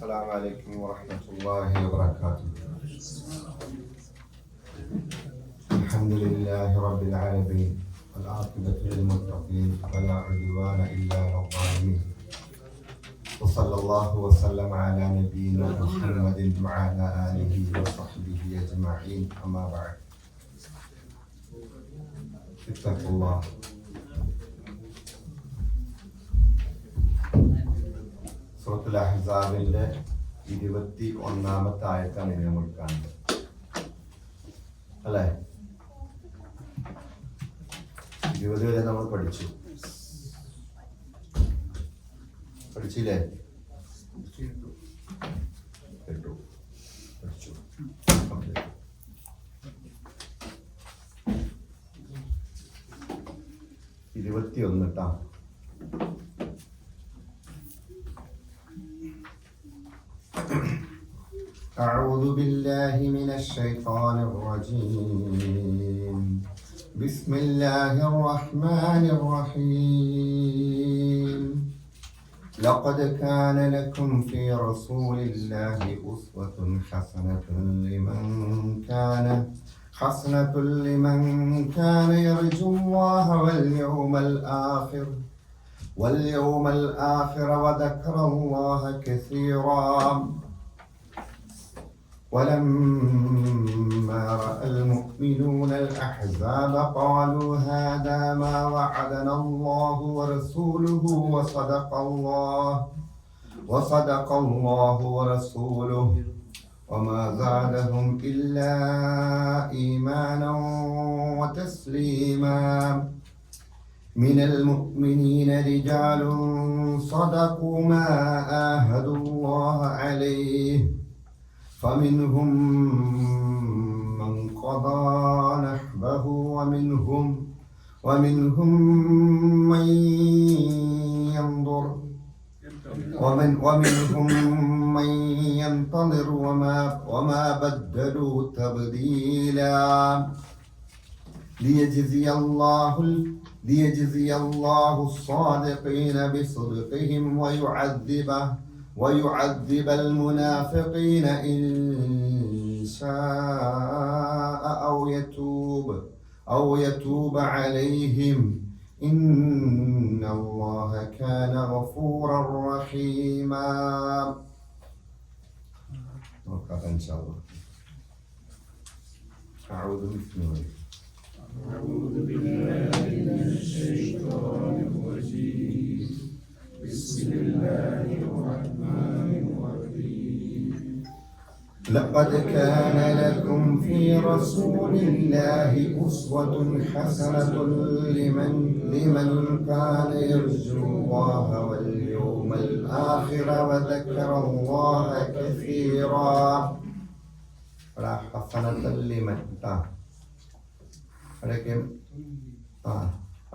السلام عليكم ورحمة الله وبركاته. الحمد لله رب العالمين والعاقبة للمتقين ولا عدوان إلا على الظالمين وصلى الله وسلم على نبينا محمد وعلى آله وصحبه أجمعين أما بعد اتقوا الله. സൂറത്തുൽ അഹ്സാബിന്റെ 21-ാമത്തെ ആയത്താണ് ഇനി നമ്മൾ കാണുന്നത്, അല്ലേ? 20 വരെ നമ്മൾ പഠിച്ചില്ലേ? കേട്ടു, പഠിച്ചു. 21 ട്ടാ. أعوذ بالله من الشيطان الرجيم. بسم الله الرحمن الرحيم. لقد كان لكم في رسول الله أسوة حسنة لمن كان يرجو الله واليوم الآخر وذكر الله كثيرا. ولما رأى المؤمنون الأحزاب قالوا هذا ما وعدنا الله ورسوله وصدق الله ورسوله وما زادهم إلا إيمانا وتسليما. من المؤمنين رجال صدقوا ما آهدوا الله عليه فمنهم من قضى نحبه ومنهم من ينتظر وما بدلوا تبديلا. ليجزي الله الصادقين بصدقهم ويعذب المنافقين إن شاء أو يتوب عليهم إن الله كان غفورا رحيما. إن شاء الله. أعوذ بالله من الشيطان الرجيم. بسم الله الرحمن الرحيم. لقد كان لكم في رسول الله أسوة حسنة لمن كان يرجو الله واليوم الآخر وذكر الله كثيرا. حسنة لمن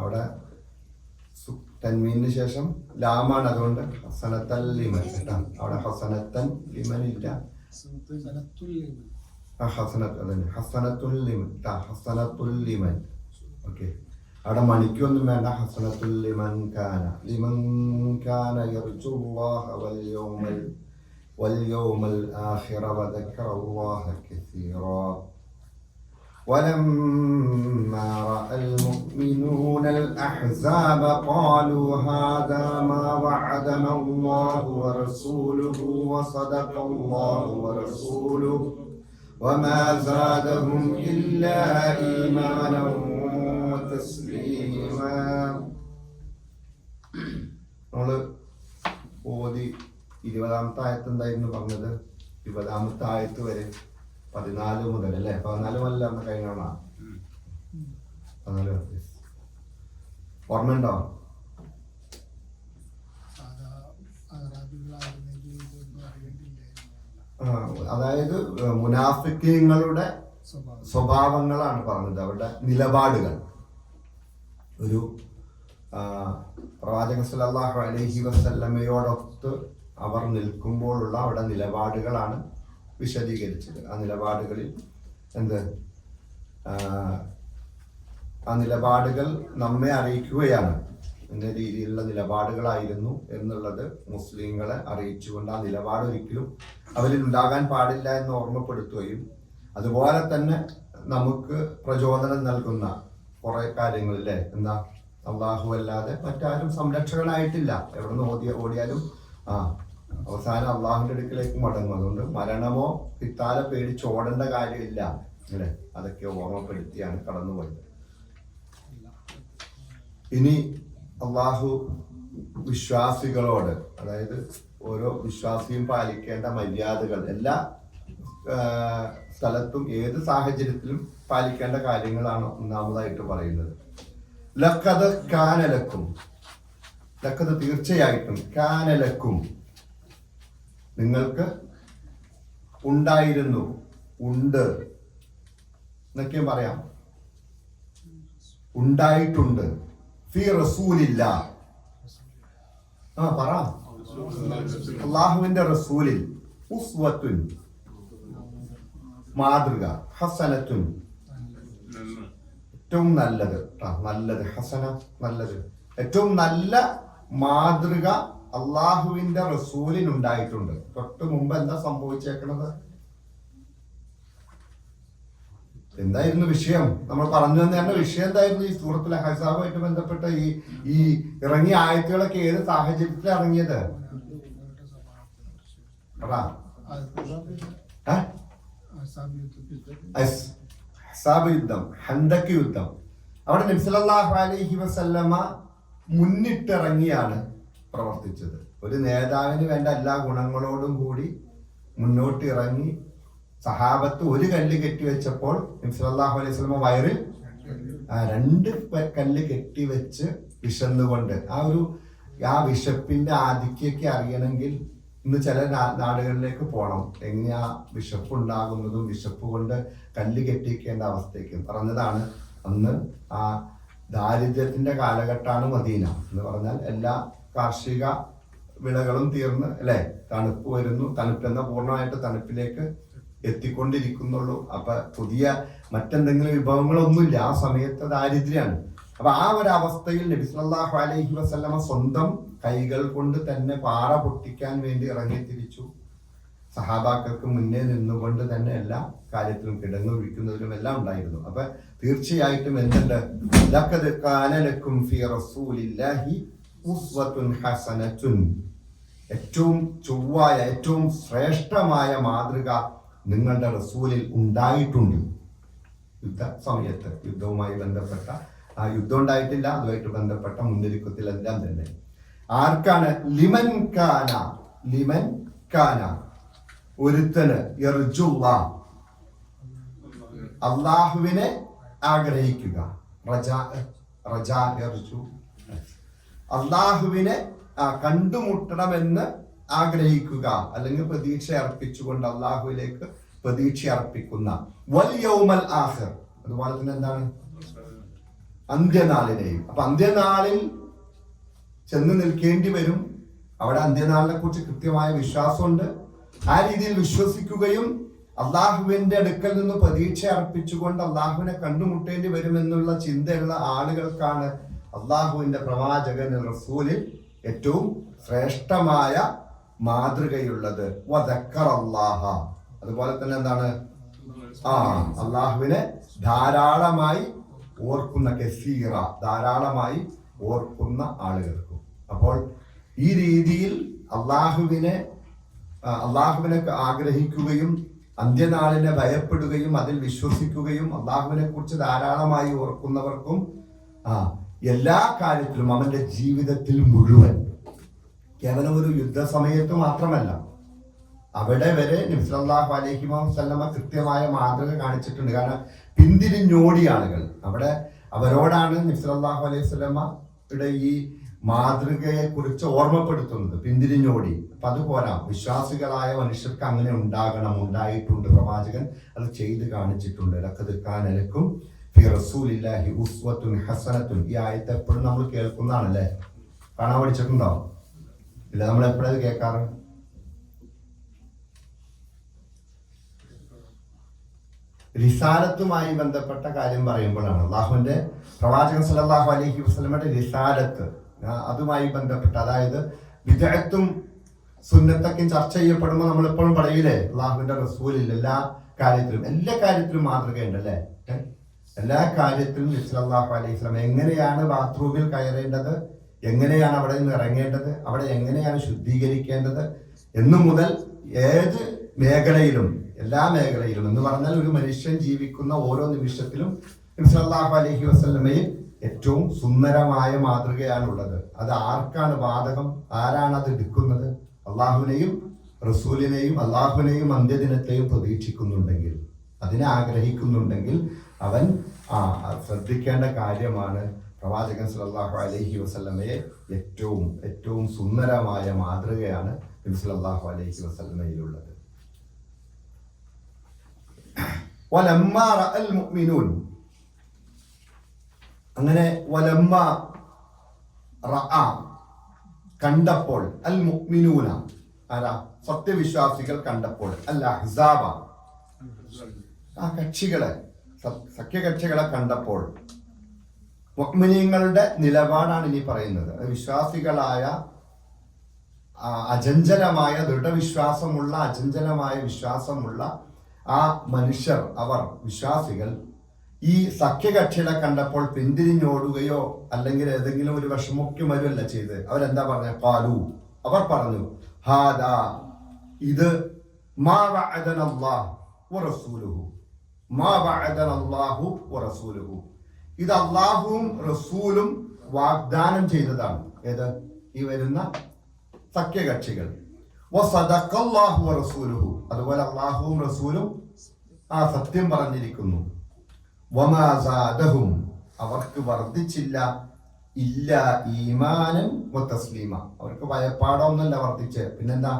അവിടെ തൻമീനിന് ശേഷം ലാമാണ്, അതുകൊണ്ട് ഹസനത്തൽ ലിമൻ. അവിടെ ഹസനത്തൻ ലിമൻ ഇല്ല, ഹസനത്തുൽ ലിമൻ. ഓക്കെ, അവിടെ മണിക്കൊന്നും വേണ്ട. ഹസനത്തുൽ ലിമൻ കാന യർജുല്ലാഹ വൽയൗമൽ ആഖിറ വദക്കറല്ലാഹ കസീറാ. ولما رأى المؤمنون الأحزاب قالوا هذا ما وعدنا الله ورسوله وصدق الله ورسوله وما زادهم إلا إيمانا وتسليما. നമ്മൾ ഓതി 20-ാമത്തെ ആയത്ത് എന്തായിരുന്നു പറഞ്ഞത്? 20-ാമത്തെ ആയത്ത് വരെ 14 മുതൽ അല്ലേ? 14 മുതൽ നമ്മൾ കഴിഞ്ഞോണ 14 ഓർമ്മയുണ്ടോ? അതായത് മുനാഫിക്കീങ്ങളുടെ സ്വഭാവങ്ങളാണ് പറഞ്ഞത്, അവരുടെ നിലപാടുകൾ. ഒരു പ്രവാചകൻ സല്ലല്ലാഹു അലൈഹി വസല്ലമയോടൊത്ത് അവർ നിൽക്കുമ്പോഴുള്ള അവരുടെ നിലപാടുകളാണ് വിശദീകരിച്ചത്. ആ നിലപാടുകളിൽ ആ നിലപാടുകൾ നമ്മെ അറിയിക്കുകയാണ് എന്ന രീതിയിലുള്ള നിലപാടുകളായിരുന്നു എന്നുള്ളത് മുസ്ലിങ്ങളെ അറിയിച്ചുകൊണ്ട് ആ നിലപാട് ഒരിക്കലും അവരിൽ ഉണ്ടാകാൻ പാടില്ല എന്ന് ഓർമ്മപ്പെടുത്തുകയും അതുപോലെ തന്നെ നമുക്ക് പ്രചോദനം നൽകുന്ന കുറെ കാര്യങ്ങളില്ലേ, എന്താ, അള്ളാഹു അല്ലാതെ മറ്റാരും സംരക്ഷകനായിട്ടില്ല, എവിടെ നിന്ന് ഓടിയാലും അവസാനം അള്ളാഹുവിന്റെ അടുക്കിലേക്ക് മടങ്ങും. അതുകൊണ്ട് മരണമോ പിത്താലെ പേടിച്ച് ഓടേണ്ട കാര്യമില്ല അല്ലെ, അതൊക്കെ ഓർമ്മപ്പെടുത്തിയാണ് കടന്നുപോയത്. ഇനി അള്ളാഹു വിശ്വാസികളോട്, അതായത് ഓരോ വിശ്വാസിയും പാലിക്കേണ്ട മര്യാദകൾ എല്ലാ സ്ഥലത്തും ഏത് സാഹചര്യത്തിലും പാലിക്കേണ്ട കാര്യങ്ങളാണ് ഒന്നാമതായിട്ട് പറയുന്നത്. ലഖദ് കാനലക്കും, ലഖദ് തീർച്ചയായിട്ടും, കാനലക്കും നിങ്ങൾക്ക് ഉണ്ടായിരുന്നു, ഉണ്ട് എന്നൊക്കെ പറയാം, ഉണ്ടായിട്ടുണ്ട്. ഫി റസൂലില്ല, പറ, അള്ളാഹുവിന്റെ റസൂലിൽ, ഉസ്വത്തുൻ മാതൃക, ഹസനത്തുൻ ഏറ്റവും നല്ലത്, നല്ലത്, ഹസന നല്ലത്, ഏറ്റവും നല്ല മാതൃക അള്ളാഹുവിന്റെ റസൂലിനുണ്ടായിട്ടുണ്ട്. തൊട്ട് മുമ്പ് എന്താ സംഭവിച്ചേക്കണത്? എന്തായിരുന്നു വിഷയം? നമ്മൾ പറഞ്ഞു തന്നെയാണ് വിഷയം എന്തായിരുന്നു? ഈ സൂറത്തുൽ അഹ്സാബുമായിട്ട് ബന്ധപ്പെട്ട ഈ ഇറങ്ങിയ ആയത്തുകളൊക്കെ ഏത് സാഹചര്യത്തിലാണ് ഇറങ്ങിയത്? അഹ്സാബ് യുദ്ധം, ഹന്തക്ക് യുദ്ധം. അവിടെ നബി സല്ലല്ലാഹു അലൈഹി വസല്ലമ മുന്നിട്ടിറങ്ങിയാണ് പ്രവർത്തിച്ചത്. ഒരു നേതാവിന് വേണ്ട എല്ലാ ഗുണങ്ങളോടും കൂടി മുന്നോട്ട് ഇറങ്ങി സഹാബത്ത് ഒരു കല്ല് കെട്ടിവെച്ചപ്പോൾ നബി സല്ലല്ലാഹു അലൈഹി വസല്ലമ വയറിൽ 2 കല്ല് കെട്ടിവെച്ച് വിശന്നുകൊണ്ട്, ആ വിശപ്പിന്റെ ആധിക്യൊക്കെ അറിയണമെങ്കിൽ ഇന്ന് ചില നാടുകളിലേക്ക് പോകണം, എങ്ങനെയാ വിശപ്പ് ഉണ്ടാകുന്നതും വിശപ്പ് കൊണ്ട് കല്ല് കെട്ടിക്കേണ്ട അവസ്ഥയ്ക്ക് പറഞ്ഞതാണ്. അന്ന് ആ ദാരിദ്ര്യത്തിന്റെ കാലഘട്ടമാണ് മദീന എന്ന് പറഞ്ഞാൽ. എല്ലാ കാർഷിക വിളകളും തീർന്ന് അല്ലെ, തണുപ്പ് വരുന്നു, തണുപ്പെന്ന പൂർണ്ണമായിട്ട് തണുപ്പിലേക്ക് എത്തിക്കൊണ്ടിരിക്കുന്നുള്ളൂ. അപ്പൊ പുതിയ മറ്റെന്തെങ്കിലും വിഭവങ്ങളൊന്നുമില്ല, ആ സമയത്ത് ദാരിദ്ര്യമാണ്. അപ്പൊ ആ ഒരു അവസ്ഥയിൽ നബി സല്ലല്ലാഹു അലൈഹി വസല്ലമ സ്വന്തം കൈകൾ കൊണ്ട് തന്നെ പാറ പൊട്ടിക്കാൻ വേണ്ടി ഇറങ്ങി തിരിച്ചു. സഹാബാക്കൾക്ക് മുന്നേ നിന്നുകൊണ്ട് തന്നെ എല്ലാ കാര്യത്തിലും കിടങ്ങു വിൽക്കുന്നതിലും എല്ലാം ഉണ്ടായിരുന്നു. അപ്പൊ തീർച്ചയായിട്ടും എന്തുണ്ട്? ലഖദ് കാന ലക്കും ഫീ റസൂലില്ലാഹി ഉസ്വത്തുൻ ഹസനത്തുൻ, ഏറ്റവും ചൊവ്വായ ഏറ്റവും ശ്രേഷ്ഠമായ മാതൃക നിങ്ങളുടെ റസൂലിൽ ഉണ്ടായിട്ടുണ്ട്. യുദ്ധ സമയത്ത്, യുദ്ധവുമായി ബന്ധപ്പെട്ട ആ യുദ്ധം ഉണ്ടായിട്ടില്ല, അതുമായിട്ട് ബന്ധപ്പെട്ട മുന്നൊരുക്കത്തിലെല്ലാം തന്നെ. ആർക്കാണ്? ലിമൻ കാന, ലിമൻ കാന ഒരുത്തന്, അള്ളാഹുവിനെ ആഗ്രഹിക്കുക, അള്ളാഹുവിനെ കണ്ടുമുട്ടണമെന്ന് ആഗ്രഹിക്കുക, അല്ലെങ്കിൽ പ്രതീക്ഷ അർപ്പിച്ചുകൊണ്ട് അള്ളാഹുവിലേക്ക് പ്രതീക്ഷ അർപ്പിക്കുന്ന. വൽ യൗമൽ ആഖിർ, അതുപോലെ തന്നെ എന്താണ്? അന്ത്യനാളിനെയും. അപ്പൊ അന്ത്യനാളിൽ ചെന്ന് നിൽക്കേണ്ടി വരും. അവിടെ അന്ത്യനാളിനെ കുറിച്ച് കൃത്യമായ വിശ്വാസമുണ്ട്. ആ രീതിയിൽ വിശ്വസിക്കുകയും അള്ളാഹുവിന്റെ അടുക്കൽ നിന്ന് പ്രതീക്ഷ അർപ്പിച്ചുകൊണ്ട് അള്ളാഹുവിനെ കണ്ടുമുട്ടേണ്ടി വരുമെന്നുള്ള ചിന്തയുള്ള ആളുകൾക്കാണ് അള്ളാഹുവിന്റെ പ്രവാചകൻ റസൂലിൽ ഏറ്റവും ശ്രേഷ്ഠമായ മാതൃകയുള്ളത്. വദക്കറല്ലാഹ, അതുപോലെ തന്നെ എന്താണ്? അള്ളാഹുവിനെ ധാരാളമായി ഓർക്കുന്ന, കസീറ ധാരാളമായി ഓർക്കുന്ന ആളുകൾക്കും. അപ്പോൾ ഈ രീതിയിൽ അള്ളാഹുവിനെ ആഗ്രഹിക്കുകയും അന്ത്യനാളിനെ ഭയപ്പെടുകയും അതിൽ വിശ്വസിക്കുകയും അള്ളാഹുവിനെ കുറിച്ച് ധാരാളമായി ഓർക്കുന്നവർക്കും എല്ലാ കാര്യത്തിലും അവന്റെ ജീവിതത്തിൽ മുഴുവൻ, കേവലം ഒരു യുദ്ധസമയത്ത് മാത്രമല്ല, അവിടെ വരെ നബി സല്ലല്ലാഹു അലൈഹി വസല്ലമ കൃത്യമായ മാതൃക കാണിച്ചിട്ടുണ്ട്. കാരണം പിന്തിരിഞ്ഞോടിയ ആളുകൾ, അവിടെ അവരോടാണ് നബി സല്ലല്ലാഹു അലൈഹി വസല്ലമയുടെ ഈ മാതൃകയെ കുറിച്ച് ഓർമ്മപ്പെടുത്തുന്നത്, പിന്തിരിഞ്ഞോടി. അപ്പൊ അതുപോരാ, വിശ്വാസികളായ മനുഷ്യർക്ക് അങ്ങനെ ഉണ്ടാകണം, ഉണ്ടായിട്ടുണ്ട്. പ്രവാചകൻ അത് ചെയ്ത് കാണിച്ചിട്ടുണ്ട്. ലഖദ് കാന ലക്കും ഫീ റസൂലില്ലാഹി ഉസ്വത്തുൻ ഹസനത്തുൻ. ഈ ആയത്ത് എപ്പോഴും നമ്മൾ കേൾക്കുന്നതാണല്ലേ, കാണാൻ പഠിച്ചിട്ടുണ്ടോ? ഇല്ല, നമ്മൾ എപ്പോഴത് കേൾക്കാറ്? റിസാലത്തുമായി ബന്ധപ്പെട്ട കാര്യം പറയുമ്പോഴാണ്. അള്ളാഹുവിന്റെ പ്രവാചകൻ സല്ലല്ലാഹു അലൈഹി വസല്ലമയുടെ റിസാലത്ത്, അതുമായി ബന്ധപ്പെട്ട്, അതായത് വിദഅത്തും സുന്നത്തൊക്കെ ചർച്ച ചെയ്യപ്പെടുമ്പോൾ നമ്മൾ എപ്പോഴും പറയില്ലേ, അള്ളാഹുവിന്റെ റസൂലിൽ എല്ലാ കാര്യത്തിലും മാതൃകയുണ്ട് അല്ലേ. എല്ലാ കാര്യത്തിലും നബി സല്ലല്ലാഹു അലൈഹി വസല്ലം എങ്ങനെയാണ് ബാത്റൂമിൽ കയറേണ്ടത്, എങ്ങനെയാണ് അവിടെ നിന്ന് ഇറങ്ങേണ്ടത്, അവിടെ എങ്ങനെയാണ് ശുദ്ധീകരിക്കേണ്ടത് എന്നു മുതൽ ഏത് മേഖലയിലും, എല്ലാ മേഖലയിലും എന്ന് പറഞ്ഞാൽ ഒരു മനുഷ്യൻ ജീവിക്കുന്ന ഓരോ നിമിഷത്തിലും നബി സല്ലല്ലാഹു അലൈഹി വസല്ലമയിൽ ഏറ്റവും സുന്ദരമായ മാതൃകയാണുള്ളത്. അത് ആർക്കാണ് ബാധകം? ആരാണ് അത് എടുക്കുന്നത്? അള്ളാഹുവിനെയും റസൂലിനെയും അള്ളാഹുവിനെയും അന്ത്യദിനത്തെയും പ്രതീക്ഷിക്കുന്നുണ്ടെങ്കിൽ, അതിനെ ആഗ്രഹിക്കുന്നുണ്ടെങ്കിൽ അവൻ ശ്രദ്ധിക്കേണ്ട കാര്യമാണ് പ്രവാചകൻ സല്ലല്ലാഹു അലൈഹി വസല്ലമയെ ഏറ്റവും സുന്ദരമായ മാതൃകയാണ് നബി സല്ലല്ലാഹു അലൈഹി വസല്ലമയിലുള്ളത്. വലമ്മാ റഅൽ മുഅ്മിനൂൻ, അങ്ങനെ വലമ്മ റഅ കണ്ടപ്പോൾ, അൽ മുഅ്മിനൂന ആരാ? സത്യവിശ്വാസികൾ കണ്ടപ്പോൾ, അൽ അഹ്സാബ കക്ഷികളെ, സഖ്യകക്ഷികളെ കണ്ടപ്പോൾ. മുഅ്മിനീങ്ങളുടെ നിലപാടാണ് ഇനി പറയുന്നത്. വിശ്വാസികളായ അചഞ്ചലമായ ദൃഢവിശ്വാസമുള്ള അചഞ്ചലമായ വിശ്വാസമുള്ള ആ മനുഷ്യർ, അവർ വിശ്വാസികൾ ഈ സഖ്യകക്ഷികളെ കണ്ടപ്പോൾ പിന്തിരിഞ്ഞോടുകയോ അല്ലെങ്കിൽ ഏതെങ്കിലും ഒരു വിഷമൊക്കെ വരുമല്ല ചെയ്ത്. അവരെന്താ പറഞ്ഞ? ഖാലു, അവർ പറഞ്ഞു, ഹാദാ, ഇത് മാ വഅദനല്ലാഹു വറസൂലുഹു, മാ വഅദനല്ലാഹു വറസൂലുഹു, ഇത് അള്ളാഹുവും റസൂലും വാഗ്ദാനം ചെയ്തതാണ്. ഏത്? ഈ വരുന്ന സഖ്യകക്ഷികൾ. വസദഖല്ലാഹു വറസൂലുഹു, അതുപോലെ അള്ളാഹുവും റസൂലും സത്യം പറഞ്ഞിരിക്കുന്നു. വമാ സാദഹും, അവർക്ക് വർദ്ധിച്ചില്ല, ഇല്ല ഈമാനൻ വതസ്ലീമ, അവർക്ക് ഭയപ്പാടൊന്നല്ല വർദ്ധിച്ച്, പിന്നെന്താ?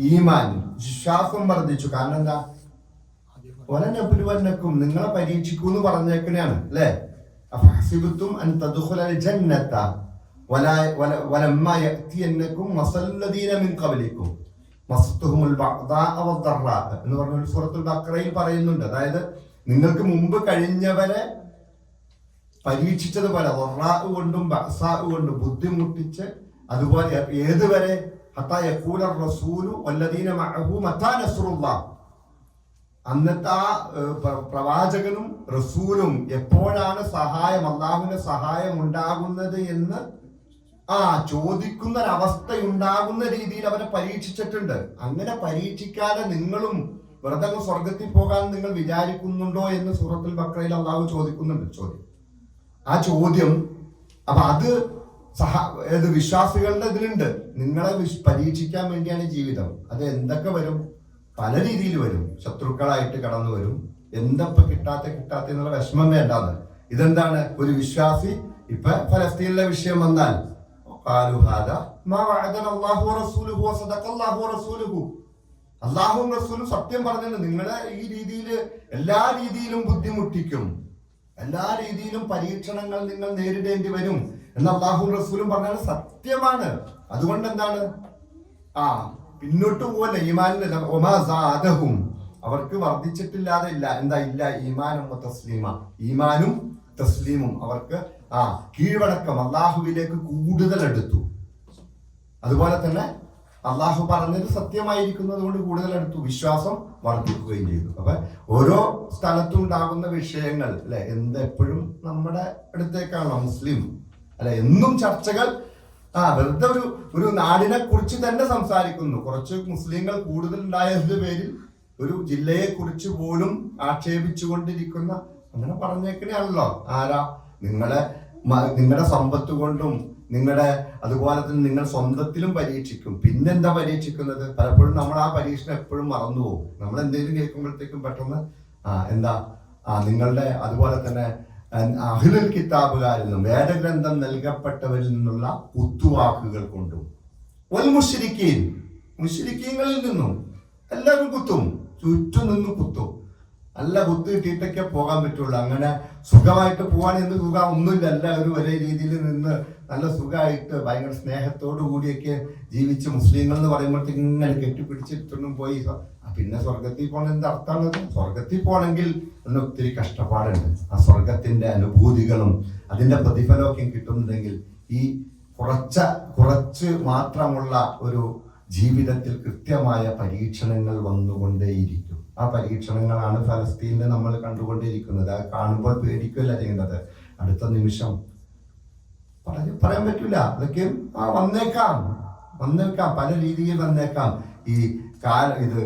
ഈമാൻ, വിശ്വാസം വർദ്ധിച്ചു. കാരണം എന്താ? വലനബ്ലുവന്നക്കും, നിങ്ങളെ പരീക്ഷിക്കൂന്ന് പറഞ്ഞേക്കണെയാണ് അല്ലേ. അഫഹസിബതും അൻ തദ്ഖുലൽ ജന്നത വലമ്മാ യഅതിയന്നകും മസല്ലദീന മിൻ ഖബ്ലികും മസ്തുഹുമുൽ ബഅദാഅ വദ്ദറാ എന്ന് പറഞ്ഞ സൂറത്തുൽ ബഖറയിൽ പറയുന്നുണ്ട്. അതായത് നിങ്ങൾക്ക് മുമ്പ് കഴിഞ്ഞവരെ പരീക്ഷിച്ചതുപോലെ വറാഅ് കൊണ്ടും ബഅസാഅ് കൊണ്ടും ബുദ്ധിമുട്ടിച്ച്, അതുപോലെ ഏതുവരെ? ഹത്താ യഖൂല റസൂലു വല്ലദീന മഅഹു മതാ നസ്റുല്ലാഹ്, അന്നത്തെ ആ പ്രവാചകനും റസൂലും എപ്പോഴാണ് സഹായം, അള്ളാഹുവിന്റെ സഹായം ഉണ്ടാകുന്നത് എന്ന് ചോദിക്കുന്ന ഒരവസ്ഥയുണ്ടാകുന്ന രീതിയിൽ അവരെ പരീക്ഷിച്ചിട്ടുണ്ട്. അങ്ങനെ പരീക്ഷിക്കാതെ നിങ്ങളും വെറുതെ സ്വർഗത്തിൽ പോകാൻ നിങ്ങൾ വിചാരിക്കുന്നുണ്ടോ എന്ന് സൂറത്തുൽ ബഖറയിൽ അള്ളാഹു ചോദിക്കുന്നുണ്ട്. ആ ചോദ്യം, അപ്പൊ അത് ഏത് വിശ്വാസികളുടെ ഇതിലുണ്ട്. നിങ്ങളെ പരീക്ഷിക്കാൻ വേണ്ടിയാണ് ജീവിതം. അത് എന്തൊക്കെ വരും? പല രീതിയിൽ വരും. ശത്രുക്കളായിട്ട് കടന്നു വരും. എന്തപ്പോ കിട്ടാത്ത എന്നുള്ള വിഷമം വേണ്ടാന്ന്. ഇതെന്താണ്? ഒരു വിശ്വാസി ഇപ്പൊ ഫലസ്തീനിലെ വിഷയം വന്നാൽ അള്ളാഹുവും റസൂലും സത്യം പറഞ്ഞിട്ടുണ്ട്. നിങ്ങളെ ഈ രീതിയിൽ എല്ലാ രീതിയിലും ബുദ്ധിമുട്ടിക്കും, എല്ലാ രീതിയിലും പരീക്ഷണങ്ങൾ നിങ്ങൾ നേരിടേണ്ടി വരും എന്ന് അള്ളാഹുവും റസൂലും പറഞ്ഞാൽ സത്യമാണ്. അതുകൊണ്ട് എന്താണ്? പിന്നോട്ട് പോവല്ല. ഈമാനും അവർക്ക് വർദ്ധിച്ചിട്ടില്ലാതെ ഇല്ല. എന്താ? ഇല്ല ഈമാനും തസ്ലീമ, ഈമാനും തസ്ലീമും അവർക്ക് കീഴ്വണക്കം, അള്ളാഹുവിലേക്ക് കൂടുതൽ എടുത്തു. അതുപോലെ തന്നെ അള്ളാഹു പറഞ്ഞത് സത്യമായിരിക്കുന്നത് കൊണ്ട് കൂടുതൽ അടുത്തു, വിശ്വാസം വർദ്ധിക്കുകയും ചെയ്തു. അപ്പൊ ഓരോ സ്ഥലത്തും ഉണ്ടാകുന്ന വിഷയങ്ങൾ അല്ലെ, എപ്പോഴും നമ്മുടെ അടുത്തേക്കാണോ മുസ്ലിം അല്ലെ, എന്നും ചർച്ചകൾ വെറുതെ ഒരു നാടിനെ കുറിച്ച് തന്നെ സംസാരിക്കുന്നു. കുറച്ച് മുസ്ലിങ്ങൾ കൂടുതൽ ഉണ്ടായതിന്റെ പേരിൽ ഒരു ജില്ലയെ കുറിച്ച് പോലും ആക്ഷേപിച്ചുകൊണ്ടിരിക്കുന്ന, അങ്ങനെ പറഞ്ഞേക്കണെയാണല്ലോ. ആരാ? നിങ്ങളുടെ സമ്പത്ത് കൊണ്ടും അതുപോലെ തന്നെ നിങ്ങൾ സ്വന്തത്തിലും പരീക്ഷിക്കും. പിന്നെന്താ പരീക്ഷിക്കുന്നത്? പലപ്പോഴും നമ്മൾ ആ പരീക്ഷണം എപ്പോഴും മറന്നുപോകും. നമ്മൾ എന്തെങ്കിലും കേൾക്കുമ്പോഴത്തേക്കും പെട്ടെന്ന് നിങ്ങളുടെ അതുപോലെ തന്നെ അഹ്ലുൽ കിതാബുകാരിൽ നിന്നും വേദഗ്രന്ഥം നൽകപ്പെട്ടവരിൽ നിന്നുള്ള കുത്തുവാക്കുകൾ കൊണ്ടും മുശ്രിക്കീങ്ങളിൽ നിന്നും എല്ലാവരും കുത്തും, ചുറ്റും നിന്നും കുത്തും. നല്ല കുത്ത് കിട്ടിയിട്ടൊക്കെ പോകാൻ പറ്റുള്ളൂ. അങ്ങനെ സുഖമായിട്ട് പോകാൻ എന്ത് സുഖം? ഒന്നുമില്ല. എല്ലാവരും ഒരേ രീതിയിൽ നിന്ന് നല്ല സുഖമായിട്ട് ഭയങ്കര സ്നേഹത്തോടു കൂടിയൊക്കെ ജീവിച്ച് മുസ്ലിങ്ങൾ എന്ന് പറയുമ്പോഴത്തേക്ക് ഇങ്ങനെ കെട്ടിപ്പിടിച്ചിട്ടൊന്നും പോയി പിന്നെ സ്വർഗത്തിൽ പോകണം എന്ത് അർത്ഥമാണത്? സ്വർഗത്തിൽ പോകണമെങ്കിൽ അതിന് ഒത്തിരി കഷ്ടപ്പാടുണ്ട്. ആ സ്വർഗത്തിന്റെ അനുഭൂതികളും അതിന്റെ പ്രതിഫലമൊക്കെ കിട്ടുന്നുണ്ടെങ്കിൽ ഈ കുറച്ച് മാത്രമുള്ള ഒരു ജീവിതത്തിൽ കൃത്യമായ പരീക്ഷണങ്ങൾ വന്നുകൊണ്ടേയിരിക്കും. ആ പരീക്ഷണങ്ങളാണ് ഫലസ്തീനിൽ നമ്മൾ കണ്ടുകൊണ്ടിരിക്കുന്നത്. അത് കാണുമ്പോൾ പേടിക്കുകയല്ല ചെയ്യുന്നത്, അടുത്ത നിമിഷം പറയാൻ പറ്റില്ല. അതൊക്കെ വന്നേക്കാം, പല രീതിയിൽ വന്നേക്കാം. ഈ ഇത്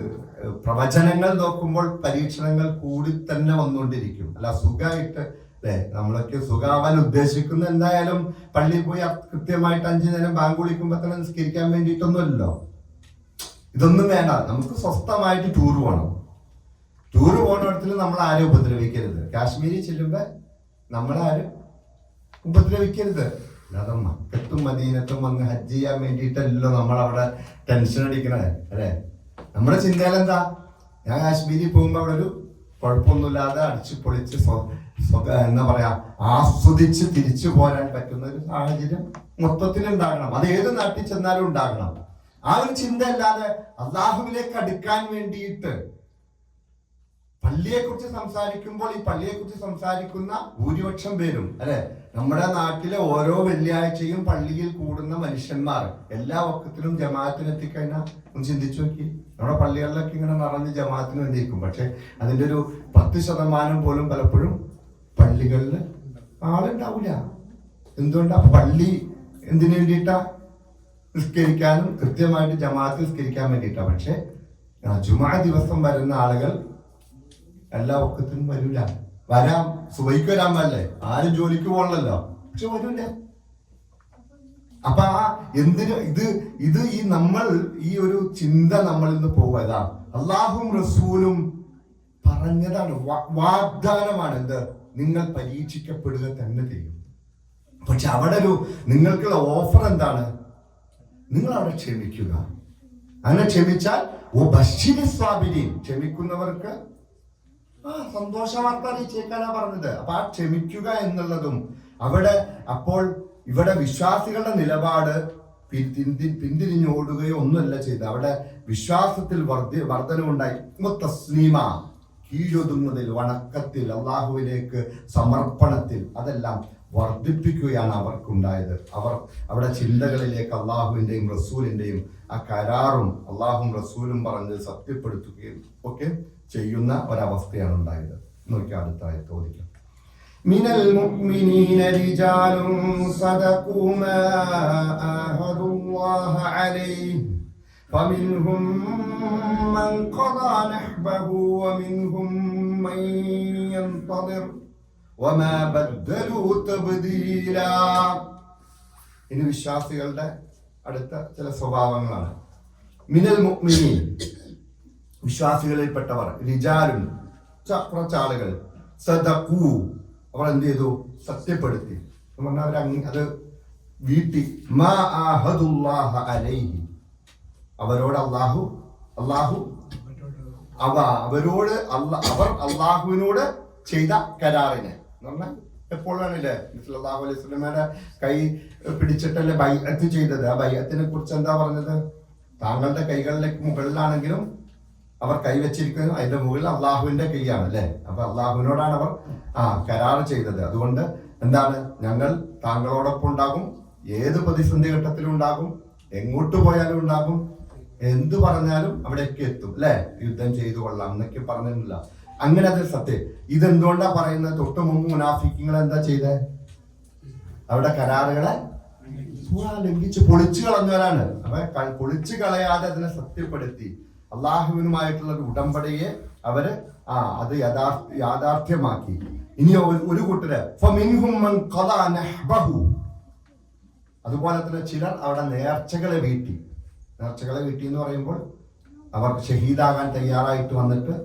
പ്രവചനങ്ങൾ നോക്കുമ്പോൾ പരീക്ഷണങ്ങൾ കൂടി തന്നെ വന്നുകൊണ്ടിരിക്കും. അല്ല സുഖമായിട്ട് അല്ലെ, നമ്മളൊക്കെ സുഖാവാൻ ഉദ്ദേശിക്കുന്ന എന്തായാലും പള്ളിയിൽ പോയി കൃത്യമായിട്ട് 5 നേരം ബാങ്ക് വിളിക്കുമ്പോ തന്നെ നിസ്കരിക്കാൻ വേണ്ടിയിട്ടൊന്നുമല്ലോ. ഇതൊന്നും വേണ്ട. നമുക്ക് സ്വസ്ഥമായിട്ട് ടൂർ പോകണം. ടൂർ പോകുന്നിടത്തിൽ നമ്മൾ ആരും ഉപദ്രവിക്കരുത്. കാശ്മീരിൽ ചെല്ലുമ്പോ നമ്മളാരും ഉപദ്രവിക്കരുത്. അല്ലാതെ മക്കത്തും മദീനത്തും വന്ന് ഹജ്ജ് ചെയ്യാൻ വേണ്ടിയിട്ടല്ലോ നമ്മളവിടെ ടെൻഷൻ അടിക്കണേ അല്ലെ. നമ്മുടെ ചിന്തയിലെന്താ, ഞാൻ കാശ്മീരിൽ പോകുമ്പോ അവിടെ ഒരു കുഴപ്പമൊന്നുമില്ലാതെ അടിച്ചു പൊളിച്ച് എന്താ പറയാ ആസ്വദിച്ച് തിരിച്ചു പോരാൻ പറ്റുന്ന ഒരു സാഹചര്യം മൊത്തത്തിൽ ഉണ്ടാകണം. അത് ഏത് നാട്ടിൽ ചെന്നാലും ഉണ്ടാകണം. ആ ഒരു ചിന്ത അല്ലാതെ അള്ളാഹുവിലേക്ക് അടുക്കാൻ വേണ്ടിയിട്ട് പള്ളിയെക്കുറിച്ച് സംസാരിക്കുമ്പോൾ ഈ പള്ളിയെക്കുറിച്ച് സംസാരിക്കുന്ന ഭൂരിപക്ഷം പേരും അല്ലെ, നമ്മുടെ നാട്ടിലെ ഓരോ വെള്ളിയാഴ്ചയും പള്ളിയിൽ കൂടുന്ന മനുഷ്യന്മാർ എല്ലാ വക്കത്തിലും ജമാഅത്തിന് എത്തിക്കഴിഞ്ഞാൽ ഒന്ന് ചിന്തിച്ചു നോക്കി. നമ്മുടെ പള്ളികളിലൊക്കെ ഇങ്ങനെ നിറഞ്ഞ് ജമാഅത്തിന് വേണ്ടിയിരിക്കും. പക്ഷെ അതിന്റെ ഒരു 10% പോലും പലപ്പോഴും പള്ളികളിൽ ആളുണ്ടാവില്ല. എന്തുകൊണ്ടാ? പള്ളി എന്തിനു വേണ്ടിയിട്ടാ? നിസ്കരിക്കാനും കൃത്യമായിട്ട് ജമാഅത്ത് നിസ്കരിക്കാൻ വേണ്ടിയിട്ടാ. പക്ഷെ ജുമാ ദിവസം വരുന്ന ആളുകൾ എല്ലാ വക്കത്തിനും വരില്ല. വരാം, സുബൈക്ക് വരാൻ പറ്റല്ലേ, ആരും ജോലിക്ക് പോകണല്ലോ, പക്ഷെ വരില്ല. അപ്പൊ എന്തിന് ഇത് ഈ നമ്മൾ ഈ ഒരു ചിന്ത നമ്മളിൽ നിന്ന് പോവതാ. അള്ളാഹും റസൂലും പറഞ്ഞതാണ്, വാഗ്ദാനമാണ്. എന്ത്? നിങ്ങൾ പരീക്ഷിക്കപ്പെടുക തന്നെ ചെയ്യും. പക്ഷെ അവിടെ ഒരു നിങ്ങൾക്കുള്ള ഓഫർ എന്താണ്? നിങ്ങൾ അവിടെ ക്ഷമിക്കുക. അങ്ങനെ ക്ഷമിച്ചാൽ ക്ഷമിക്കുന്നവർക്ക് സന്തോഷ വാർത്ത അറിയിച്ചേക്കാനാ പറഞ്ഞത്. അപ്പൊ ആ ക്ഷമിക്കുക എന്നുള്ളതും അവിടെ അപ്പോൾ ഇവിടെ വിശ്വാസികളുടെ നിലപാട് പിന്തിരിഞ്ഞോടുകയോ ഒന്നുമല്ല ചെയ്ത്, അവിടെ വിശ്വാസത്തിൽ വർധനവുണ്ടായി. തസ്ലീമ, കീഴൊതുങ്ങുന്നതിൽ, വണക്കത്തിൽ, അള്ളാഹുവിലേക്ക് സമർപ്പണത്തിൽ, അതെല്ലാം വർദ്ധിപ്പിക്കുകയാണ് അവർക്കുണ്ടായത്. അവിടെ ചിന്തകളിലേക്ക് അള്ളാഹുവിന്റെയും റസൂലിന്റെയും ആ കരാറും അള്ളാഹും റസൂലും പറഞ്ഞ് സത്യപ്പെടുത്തുകയും ഒക്കെ ചെയ്യുന്ന ഒരവസ്ഥയാണ് ഉണ്ടായത്. നോക്കി അടുത്തായി ചോദിക്കാം. മിനൽ മുഅ്മിനീന റിജാലുൻ സദഖൂ മാ ആഹദുല്ലാഹ അലൈഹി ഫമിൻഹും മൻ ഖദാ നഹ്ബഹു വമിൻഹും മൻ യൻതദിർ വമാ ബദ്ദലൂ തബ്ദീലാ. ഇനി വിശ്വാസികളുടെ അടുത്ത ചില സ്വഭാവങ്ങളാണ്. മിനൽ മുഅ്മിനീൻ, വിശ്വാസികളിൽപ്പെട്ടവർ, റിജാലുൻ, കുറച്ചാളുകൾ, സദഖൂ, അവർ എന്ത് ചെയ്തു? സത്യപ്പെടുത്തി. അവർ അത് വീട്ടി. മാ ആഹദുല്ലാഹ അലൈഹി, അവരോട് അവരോട് അവർ അള്ളാഹുവിനോട് ചെയ്ത കരാറിനെ പറഞ്ഞാൽ എപ്പോഴാണില്ലേ സല്ലല്ലാഹു അലൈഹി വസല്ലമയുടെ കൈ പിടിച്ചിട്ടല്ലേ ബൈഅത്ത് ചെയ്തത്. ആ ബൈഅത്തിനെ കുറിച്ച് എന്താ പറഞ്ഞത്? താങ്കളുടെ കൈകളിലേക്ക് മുകളിലാണെങ്കിലും അവർ കൈവച്ചിരിക്കുന്നത് അതിന്റെ മുകളിൽ അള്ളാഹുവിന്റെ കൈയാണ് അല്ലെ. അപ്പൊ അള്ളാഹുവിനോടാണ് അവർ കരാർ ചെയ്തത്. അതുകൊണ്ട് എന്താണ്? ഞങ്ങൾ താങ്കളോടൊപ്പം ഉണ്ടാകും, ഏത് പ്രതിസന്ധി ഘട്ടത്തിലും ഉണ്ടാകും, എങ്ങോട്ട് പോയാലും ഉണ്ടാകും, എന്ത് പറഞ്ഞാലും അവിടേക്ക് എത്തും അല്ലെ. യുദ്ധം ചെയ്തു കൊള്ളാം എന്നൊക്കെ പറഞ്ഞിട്ടില്ല. അങ്ങനെ അത് സത്യം. ഇതെന്തുകൊണ്ടാ പറയുന്നത്? തൊട്ട് മുമ്പ് മുനാഫിക്കുകൾ എന്താ ചെയ്തേ? അവിടെ കരാറുകളെ ലംഘിച്ച് പൊളിച്ചു കളഞ്ഞവരാണ്. അപ്പൊ പൊളിച്ചു കളയാതെ അതിനെ സത്യപ്പെടുത്തി അള്ളാഹുവിനുമായിട്ടുള്ള ഒരു ഉടമ്പടിയെ അവര് അത് യാഥാർത്ഥ്യമാക്കി. ഇനി ഒരു കൂട്ടര് അതുപോലെ തന്നെ ചിലർ അവിടെ നേർച്ചകളെ വീട്ടി എന്ന് പറയുമ്പോൾ അവർ ഷഹീദാകാൻ തയ്യാറായിട്ട് വന്നിട്ട്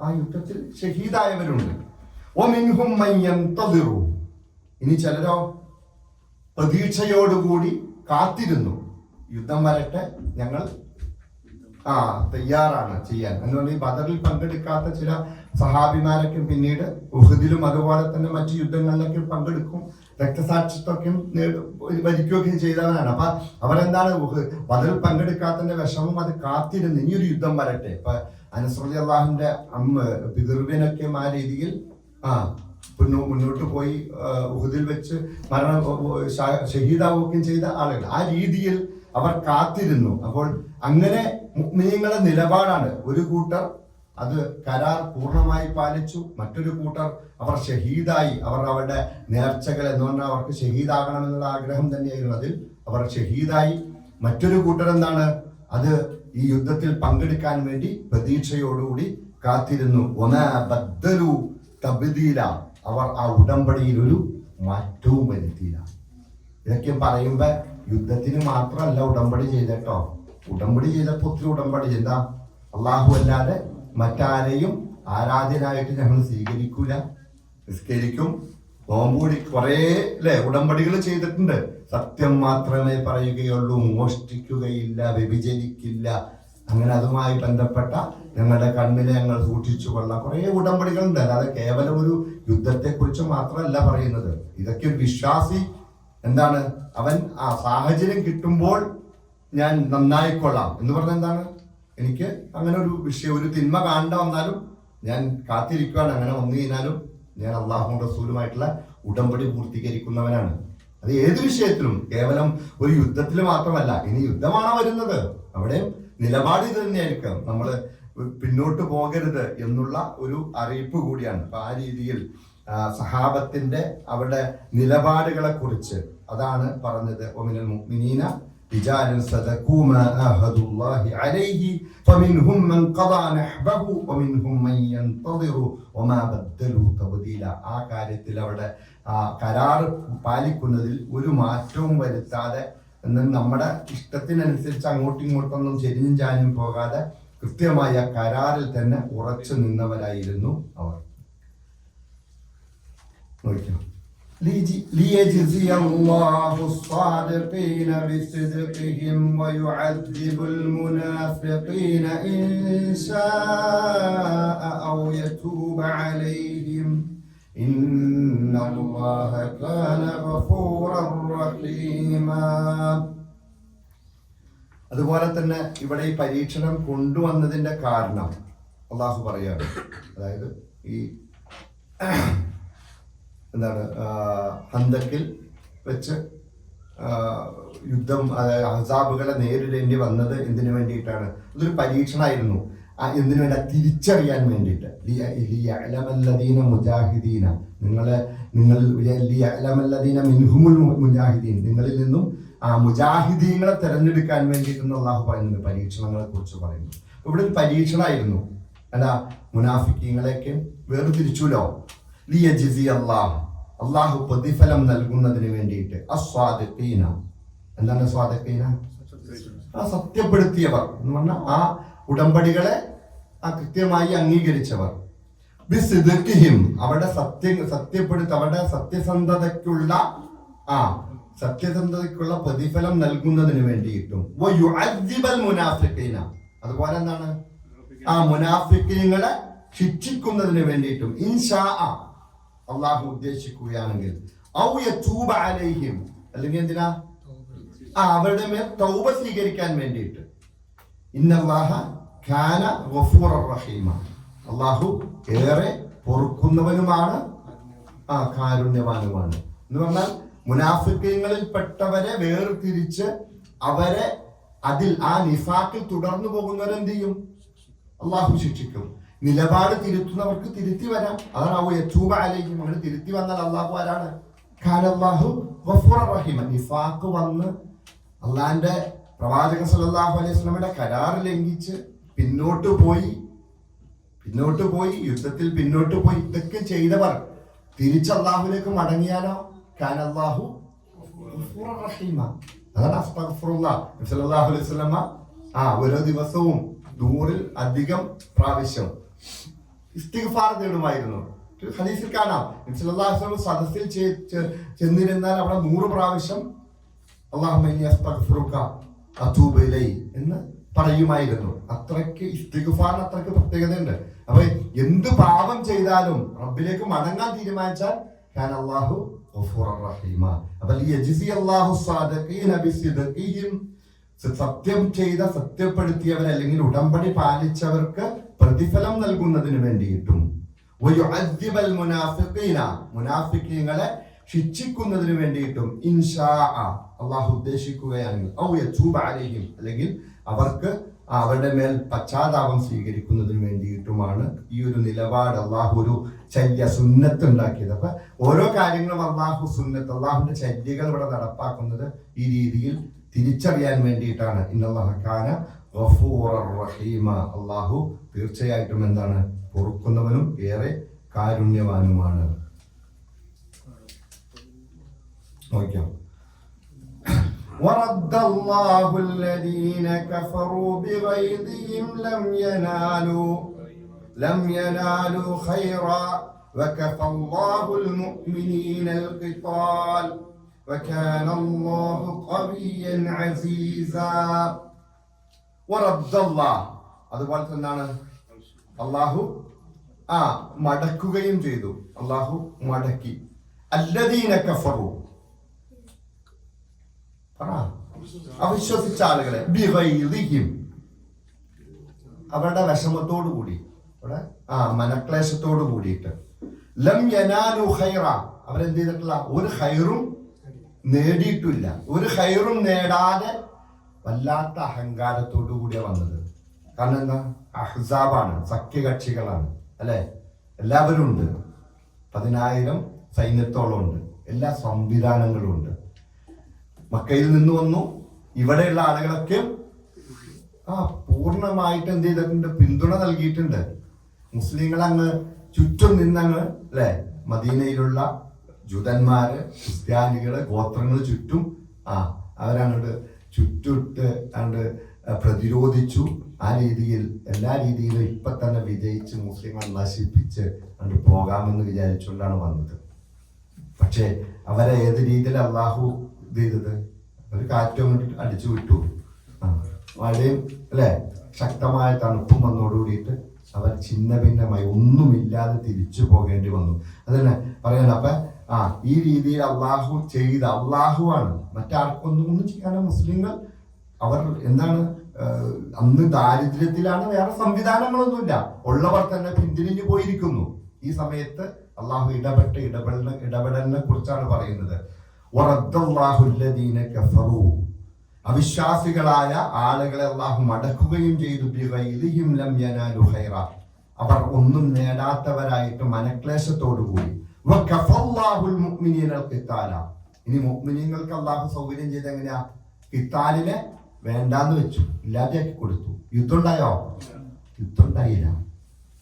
ആ യുദ്ധത്തിൽ ഷഹീദായവരുണ്ട്. ഇനി ചിലരോ പ്രതീക്ഷയോടുകൂടി കാത്തിരുന്നു, യുദ്ധം വരട്ടെ, ഞങ്ങൾ തയ്യാറാണ് ചെയ്യാൻ. അതുകൊണ്ട് ഈ ബദറിൽ പങ്കെടുക്കാത്ത ചില സഹാബിമാരൊക്കെ പിന്നീട് ഉഹദിലും അതുപോലെ തന്നെ മറ്റു യുദ്ധങ്ങളിലൊക്കെ പങ്കെടുക്കും, രക്തസാക്ഷിത്വമൊക്കെ വരിക്കുകയൊക്കെ ചെയ്തവരാണ്. അപ്പൊ അവരെന്താണ് ബദറിൽ പങ്കെടുക്കാത്തതിന്റെ വിഷമം അത് കാത്തിരുന്ന് ഇനിയൊരു യുദ്ധം വരട്ടെ. ഇപ്പൊ അനസ് റളിയല്ലാഹുവിന്റെ പിതൃവ്യനൊക്കെ ആ രീതിയിൽ മുന്നോട്ട് പോയി ഉഹുദിൽ വെച്ച് ഷഹീദാവുകയും ചെയ്ത ആളുകൾ. ആ രീതിയിൽ അവർ കാത്തിരുന്നു. അപ്പോൾ അങ്ങനെ മുഅ്മിനീങ്ങളുടെ നിലപാടാണ്. ഒരു കൂട്ടർ അത് കരാർ പൂർണ്ണമായി പാലിച്ചു, മറ്റൊരു കൂട്ടർ അവർ ഷഹീദായി. അവർ അവരുടെ നേർച്ചകൾ എന്ന് പറഞ്ഞാൽ അവർക്ക് ഷഹീദാകണമെന്നുള്ള ആഗ്രഹം തന്നെയായിരുന്നു, അതിൽ അവർ ഷഹീദായി. മറ്റൊരു കൂട്ടർ എന്താണ്, അത് ഈ യുദ്ധത്തിൽ പങ്കെടുക്കാൻ വേണ്ടി പ്രതീക്ഷയോടുകൂടി കാത്തിരുന്നു. ഒമാ ബദ്ദലു തബ്ദീല, അവർ ആ ഉടമ്പടിയിൽ ഒരു മാറ്റവും വരുത്തിയില്ല. ഇതൊക്കെ പറയുമ്പോ യുദ്ധത്തിന് മാത്രമല്ല ഉടമ്പടി ചെയ്തട്ടോ. ഉടമ്പടി ചെയ്തപ്പോ ഒത്തിരി ഉടമ്പടി ചെയ്താ, അള്ളാഹു അല്ലാതെ മറ്റാരെയും ആരാധ്യനായിട്ട് ഞങ്ങൾ സ്വീകരിക്കൂല, നിസ്കരിക്കും, നോമ്പൂടി, കുറേ ഉടമ്പടികൾ ചെയ്തിട്ടുണ്ട്. സത്യം മാത്രമേ പറയുകയുള്ളൂ, മോഷ്ടിക്കുകയില്ല, വ്യഭിചരിക്കില്ല, അങ്ങനെ അതുമായി ബന്ധപ്പെട്ട ഞങ്ങളുടെ കണ്ണിനെ ഞങ്ങൾ സൂക്ഷിച്ചു കൊള്ളാം, കുറേ ഉടമ്പടികളുണ്ട്. അല്ലാതെ കേവലം ഒരു യുദ്ധത്തെ കുറിച്ച് മാത്രമല്ല പറയുന്നത്. ഇതൊക്കെ ഒരു വിശ്വാസി എന്താണ്, അവൻ ആ സാഹചര്യം കിട്ടുമ്പോൾ ഞാൻ നന്നായിക്കൊള്ളാം എന്ന് പറഞ്ഞ എന്താണ്, എനിക്ക് അങ്ങനെ ഒരു വിഷയം, ഒരു തിന്മ കാണേണ്ട വന്നാലും ഞാൻ കാത്തിരിക്കുകയാണ്. അങ്ങനെ വന്നു കഴിഞ്ഞാലും ഞാൻ അള്ളാഹു റസൂലുമായിട്ടുള്ള ഉടമ്പടി പൂർത്തീകരിക്കുന്നവനാണ്. അത് ഏത് വിഷയത്തിലും, കേവലം ഒരു യുദ്ധത്തിൽ മാത്രമല്ല. ഇനി യുദ്ധമാണോ വരുന്നത്, അവിടെ നിലപാട് ഇത് തന്നെയായിരിക്കാം. നമ്മൾ പിന്നോട്ട് പോകരുത് എന്നുള്ള ഒരു അറിയിപ്പ് കൂടിയാണ്. അപ്പൊ ആ രീതിയിൽ സഹാബത്തിന്റെ അവരുടെ നിലപാടുകളെ കുറിച്ച് അതാണ് പറഞ്ഞത്. ഒമിനൽ മുഅ്മിനീന റിജാലുൻ സദഖൂ മാ അഹദുല്ലാഹി അലൈഹി ഫമിൻഹും മൻ ഖദാ നഹ്ബഹു വമിൻഹും മൻ യൻതദിറു വമാ ബദ്ദലു തബ്ദീല. ആ കാര്യത്തിൽ അവിടെ കരാർ പാലിക്കുന്നതിൽ ഒരു മാറ്റവും വരുത്താതെ, എന്നാൽ നമ്മുടെ ഇഷ്ടത്തിനനുസരിച്ച് അങ്ങോട്ടും ഇങ്ങോട്ടൊന്നും ചെരിഞ്ഞും ചാഞ്ഞും പോകാതെ കൃത്യമായ കരാറിൽ തന്നെ ഉറച്ചു നിന്നവരായിരുന്നു അവർ. ليجزي الله الصادقين بصدقهم ويعذب المنافقين إن شاء أو يتوب عليهم إن الله كان غفورا رحيما. അതുപോലെ തന്നെ ഇവിടെ ഈ പരീക്ഷണം കൊണ്ടുവന്നതിന്റെ കാരണം അള്ളാഹു പറയാണ്. അതായത് ഈ എന്താണ്, ഹന്തക്കിൽ വെച്ച് യുദ്ധം, അതായത് അഹ്സാബുകളെ നേരിടേണ്ടി വന്നത് എന്തിനു വേണ്ടിയിട്ടാണ്? അതൊരു പരീക്ഷണമായിരുന്നു. എന്തിനു വേണ്ടി? തിരിച്ചറിയാൻ വേണ്ടിയിട്ട്. മുജാഹിദീന, മുജാഹിദീൻ, നിങ്ങളിൽ നിന്നും മുജാഹിദീങ്ങളെ തെരഞ്ഞെടുക്കാൻ വേണ്ടിയിട്ടെന്ന് അള്ളാഹു പറയുന്നുണ്ട്. പരീക്ഷണങ്ങളെ കുറിച്ച് പറയുന്നു. ഇവിടെ ഒരു പരീക്ഷണമായിരുന്നു. അല്ല, മുനാഫിക്കീങ്ങളെയൊക്കെ വേർതിരിച്ചുല്ലോ. ലിയജ്സി അല്ലാഹ്, അള്ളാഹു പ്രതിഫലം നൽകുന്നതിന് വേണ്ടിയിട്ട്. അസ്വാദിഖീന, എന്താണ് സ്വാദിഖീന? സത്യപ്പെടുത്തിയവർ എന്ന് പറഞ്ഞാൽ ആ ഉടമ്പടികളെ കൃത്യമായി അംഗീകരിച്ചവർ. ബിസിദ്ഖിഹിം, അവരുടെ സത്യപ്പെടുത്തി അവരുടെ സത്യസന്ധതയ്ക്കുള്ള പ്രതിഫലം നൽകുന്നതിന് വേണ്ടിയിട്ടും. വയുഅദ്ദിബൽ മുനാഫിഖീന, അതുപോലെ എന്താണ്, ആ മുനാഫിഖീങ്ങളെ ശിക്ഷിക്കുന്നതിന് വേണ്ടിയിട്ടും. ഇൻഷാ അള്ളാഹു ഉദ്ദേശിക്കുകയാണെങ്കിൽ. ഔ യതൂബ അലൈഹിം, അല്ലെങ്കിൽ എന്തിനാ, അവരുടെ മേൽ തൗബ സ്വീകരിക്കാൻ വേണ്ടിയിട്ട്. ഇന്നല്ലാഹ കാന ഗഫൂറർ റഹീമ, അള്ളാഹു ഏറെ പൊറുക്കുന്നവനുമാണ്, കാരുണ്യവാനുമാണ്. എന്ന് പറഞ്ഞാൽ മുനാഫിക്കങ്ങളിൽപ്പെട്ടവരെ വേർതിരിച്ച് അവരെ ആ നിഫാക്കിൽ തുടർന്നു പോകുന്നവരെന്ത് ചെയ്യും? അള്ളാഹു ശിക്ഷിക്കും. നിലപാട് തിരുത്തുന്നവർക്ക് തിരുത്തി വരാം. അതാണ് യതൂബ അലൈഹിം. അങ്ങനെ തിരുത്തി വന്നാൽ അള്ളാഹു ആരാണ്? കാന അല്ലാഹു ഗഫൂറർ റഹീമ. നിഫാക്ക് വന്ന് അള്ളാന്റെ പ്രവാചകൻ സല്ലല്ലാഹു അലൈഹി വസല്ലമയുടെ കരാർ ലംഘിച്ച് പിന്നോട്ട് പോയി യുദ്ധത്തിൽ പിന്നോട്ട് പോയി ഇതൊക്കെ ചെയ്തവർ തിരിച്ച് അള്ളാഹുലേക്ക് മടങ്ങിയാലോ? കാന അല്ലാഹു ഗഫൂറർ റഹീമ. അതാണ് അസ്തഗ്ഫിറുല്ലാഹ്. നബി സല്ലല്ലാഹു അലൈഹി വസല്ലമ ഓരോ ദിവസവും 100 അധികം പ്രാവശ്യം ഇസ്തിഗ്ഫാർ തേടുമായിരുന്നു. ഹദീസിൽ കാണാം, നബി സല്ലല്ലാഹു അലൈഹി വസല്ലം സദസ്സിൽ ചെന്നിരുന്നാൽ അവിടെ 100 പ്രാവശ്യം അല്ലാഹുമ്മ ഇന്നി അസ്തഗ്ഫിറുക അതൂബു ഇലൈഹി എന്ന് പറയുമായിരുന്നു. അത്രയ്ക്ക് ഇസ്തിഗ്ഫാറിന് അത്രയ്ക്ക് പ്രത്യേകതയുണ്ട്. അപ്പൊ എന്ത് പാപം ചെയ്താലും റബ്ബിലേക്ക് മടങ്ങാൻ തീരുമാനിച്ചാൽ കാന അല്ലാഹു ഗഫൂറർ റഹീമ. അപ്പോൾ യജ്സി അല്ലാഹു സ്വാദിഖീന ബിസിദ്ഖിഹിം, സത്യപ്പെടുത്തിയവർ അല്ലെങ്കിൽ ഉടമ്പടി പാലിച്ചവർക്ക് പ്രതിഫലം നൽകുന്നതിന് വേണ്ടിയിട്ടും. വയുഅദ്ദിബൽ മുനാഫിഖീന, മുനാഫിഖീങ്ങളെ ശിക്ഷിക്കുന്നതിന് വേണ്ടിയിട്ടും ഇൻഷാ അള്ളാഹു ഉദ്ദേശിക്കുകയാണെങ്കിൽ, ഔ യതൂബ അലൈഹിം, അല്ലെങ്കിൽ അവർക്ക് അവരുടെ മേൽ പശ്ചാത്താപം സ്വീകരിക്കുന്നതിന് വേണ്ടിയിട്ടുമാണ് ഈ ഒരു നിലപാട് അള്ളാഹു ഒരു ചര്യ സുന്നത്ത് ഉണ്ടാക്കിയത്. അപ്പൊ ഓരോ കാര്യങ്ങളും അള്ളാഹു സുന്നത്ത്, അള്ളാഹുവിന്റെ ചര്യകൾ ഇവിടെ നടപ്പാക്കുന്നത് ഈ രീതിയിൽ തിരിച്ചറിയാൻ വേണ്ടിയിട്ടാണ്. ഇന്നല്ലാഹ കാന ഗഫൂറർ റഹീമ, അള്ളാഹു തീർച്ചയായിട്ടും എന്താണ്, പൊറുക്കുന്നവനും ഏറെ കാരുണ്യവാനുമാണ്. നോക്കാം. ورد الله الذين كفروا بغيظهم لم ينالوا خيرا وكفى الله المؤمنين القتال وكان الله قويا عزيزا. ورد الله, അതുപോലെ തന്നെയാണ് അള്ളാഹു മടക്കുകയും ചെയ്തു. അള്ളാഹു മടക്കി. അല്ലദീന കഫറു, അവിശ്വസിച്ച ആളുകളെ, ബിഗൈദിഹിം, അവരുടെ വിഷമത്തോടു കൂടി, അവിടെ മനക്ലേശത്തോടു കൂടിയിട്ട്, ലം യനാലു ഖൈറ, അവരെന്ത് ചെയ്തിട്ടില്ല, ഒരു ഖൈറും നേടിയിട്ടില്ല. ഒരു ഖൈറും നേടാതെ വല്ലാത്ത അഹങ്കാരത്തോടു കൂടിയാണ് വന്നത്. കാരണം എന്താ, അഹ്സാബാണ്, സഖ്യകക്ഷികളാണ് അല്ലെ, എല്ലാവരും ഉണ്ട്, 10,000 സൈന്യത്തോളം ഉണ്ട്, എല്ലാ സംവിധാനങ്ങളും ഉണ്ട്. മക്കയിൽ നിന്ന് വന്നു, ഇവിടെയുള്ള ആളുകളൊക്കെ പൂർണ്ണമായിട്ട് എന്ത് ചെയ്തിട്ടുണ്ട്, പിന്തുണ നൽകിയിട്ടുണ്ട്. മുസ്ലിങ്ങൾ അങ്ങ് ചുറ്റും നിന്നങ്ങ് അല്ലെ, മദീനയിലുള്ള ജൂതന്മാര്, ക്രിസ്ത്യാനികള്, ഗോത്രങ്ങൾ ചുറ്റും അവരങ്ങോട്ട് ചുറ്റിട്ട് അങ്ങോട്ട് പ്രതിരോധിച്ചു. ആ രീതിയിൽ എല്ലാ രീതിയിലും ഇപ്പൊ തന്നെ വിജയിച്ച് മുസ്ലിങ്ങൾ നശിപ്പിച്ച് അങ്ങോട്ട് പോകാമെന്ന് വിചാരിച്ചുകൊണ്ടാണ് വന്നത്. പക്ഷെ അവരെ ഏത് രീതിയിൽ അള്ളാഹു ഇത് ചെയ്തത്, ഒരു കാറ്റും കൊണ്ട് അടിച്ചു വിട്ടു, മഴയും അല്ലെ, ശക്തമായ തണുപ്പും വന്നോടുകൂടിയിട്ട് അവർ ഛിന്ന ഭിന്നമായി ഒന്നുമില്ലാതെ തിരിച്ചു പോകേണ്ടി വന്നു. അതന്നെ പറയണം. അപ്പൊ ഈ രീതിയിൽ അള്ളാഹു ചെയ്ത, അള്ളാഹുവാണ്, മറ്റാർക്കൊന്നും ചെയ്യാനോ. മുസ്ലിങ്ങൾ അവർ എന്താണ്, അന്ന് ദാരിദ്ര്യത്തിലാണ്, വേറെ സംവിധാനങ്ങളൊന്നുമില്ല, ഉള്ളവർ തന്നെ പിന്തിരിഞ്ഞു പോയിരിക്കുന്നു. ഈ സമയത്ത് അള്ളാഹു ഇടപെടലിനെ കുറിച്ചാണ് പറയുന്നത്. അവിശ്വാസികളായ ആളുകളെ അള്ളാഹു മടക്കുകയും ചെയ്തു. ബിഗൈദിഹിം ലം യനാലു ഖൈറ, അവർ ഒന്നും നേടാത്തവരായിട്ട് മനക്ലേശത്തോടുകൂടി. വകഫല്ലാഹുൽ മുഅ്മിനീനൽ ഖിതാല, ഇനി മുഅ്മിനീങ്ങൾക്ക് അള്ളാഹു സൗകര്യം ചെയ്ത് എങ്ങനെയാ, ഖിതാലിനെ വേണ്ടാന്ന് വെച്ചു, ഇല്ലാതെയാക്കി കൊടുത്തു. യുദ്ധം ഉണ്ടായോ? യുദ്ധം ഉണ്ടായില്ല.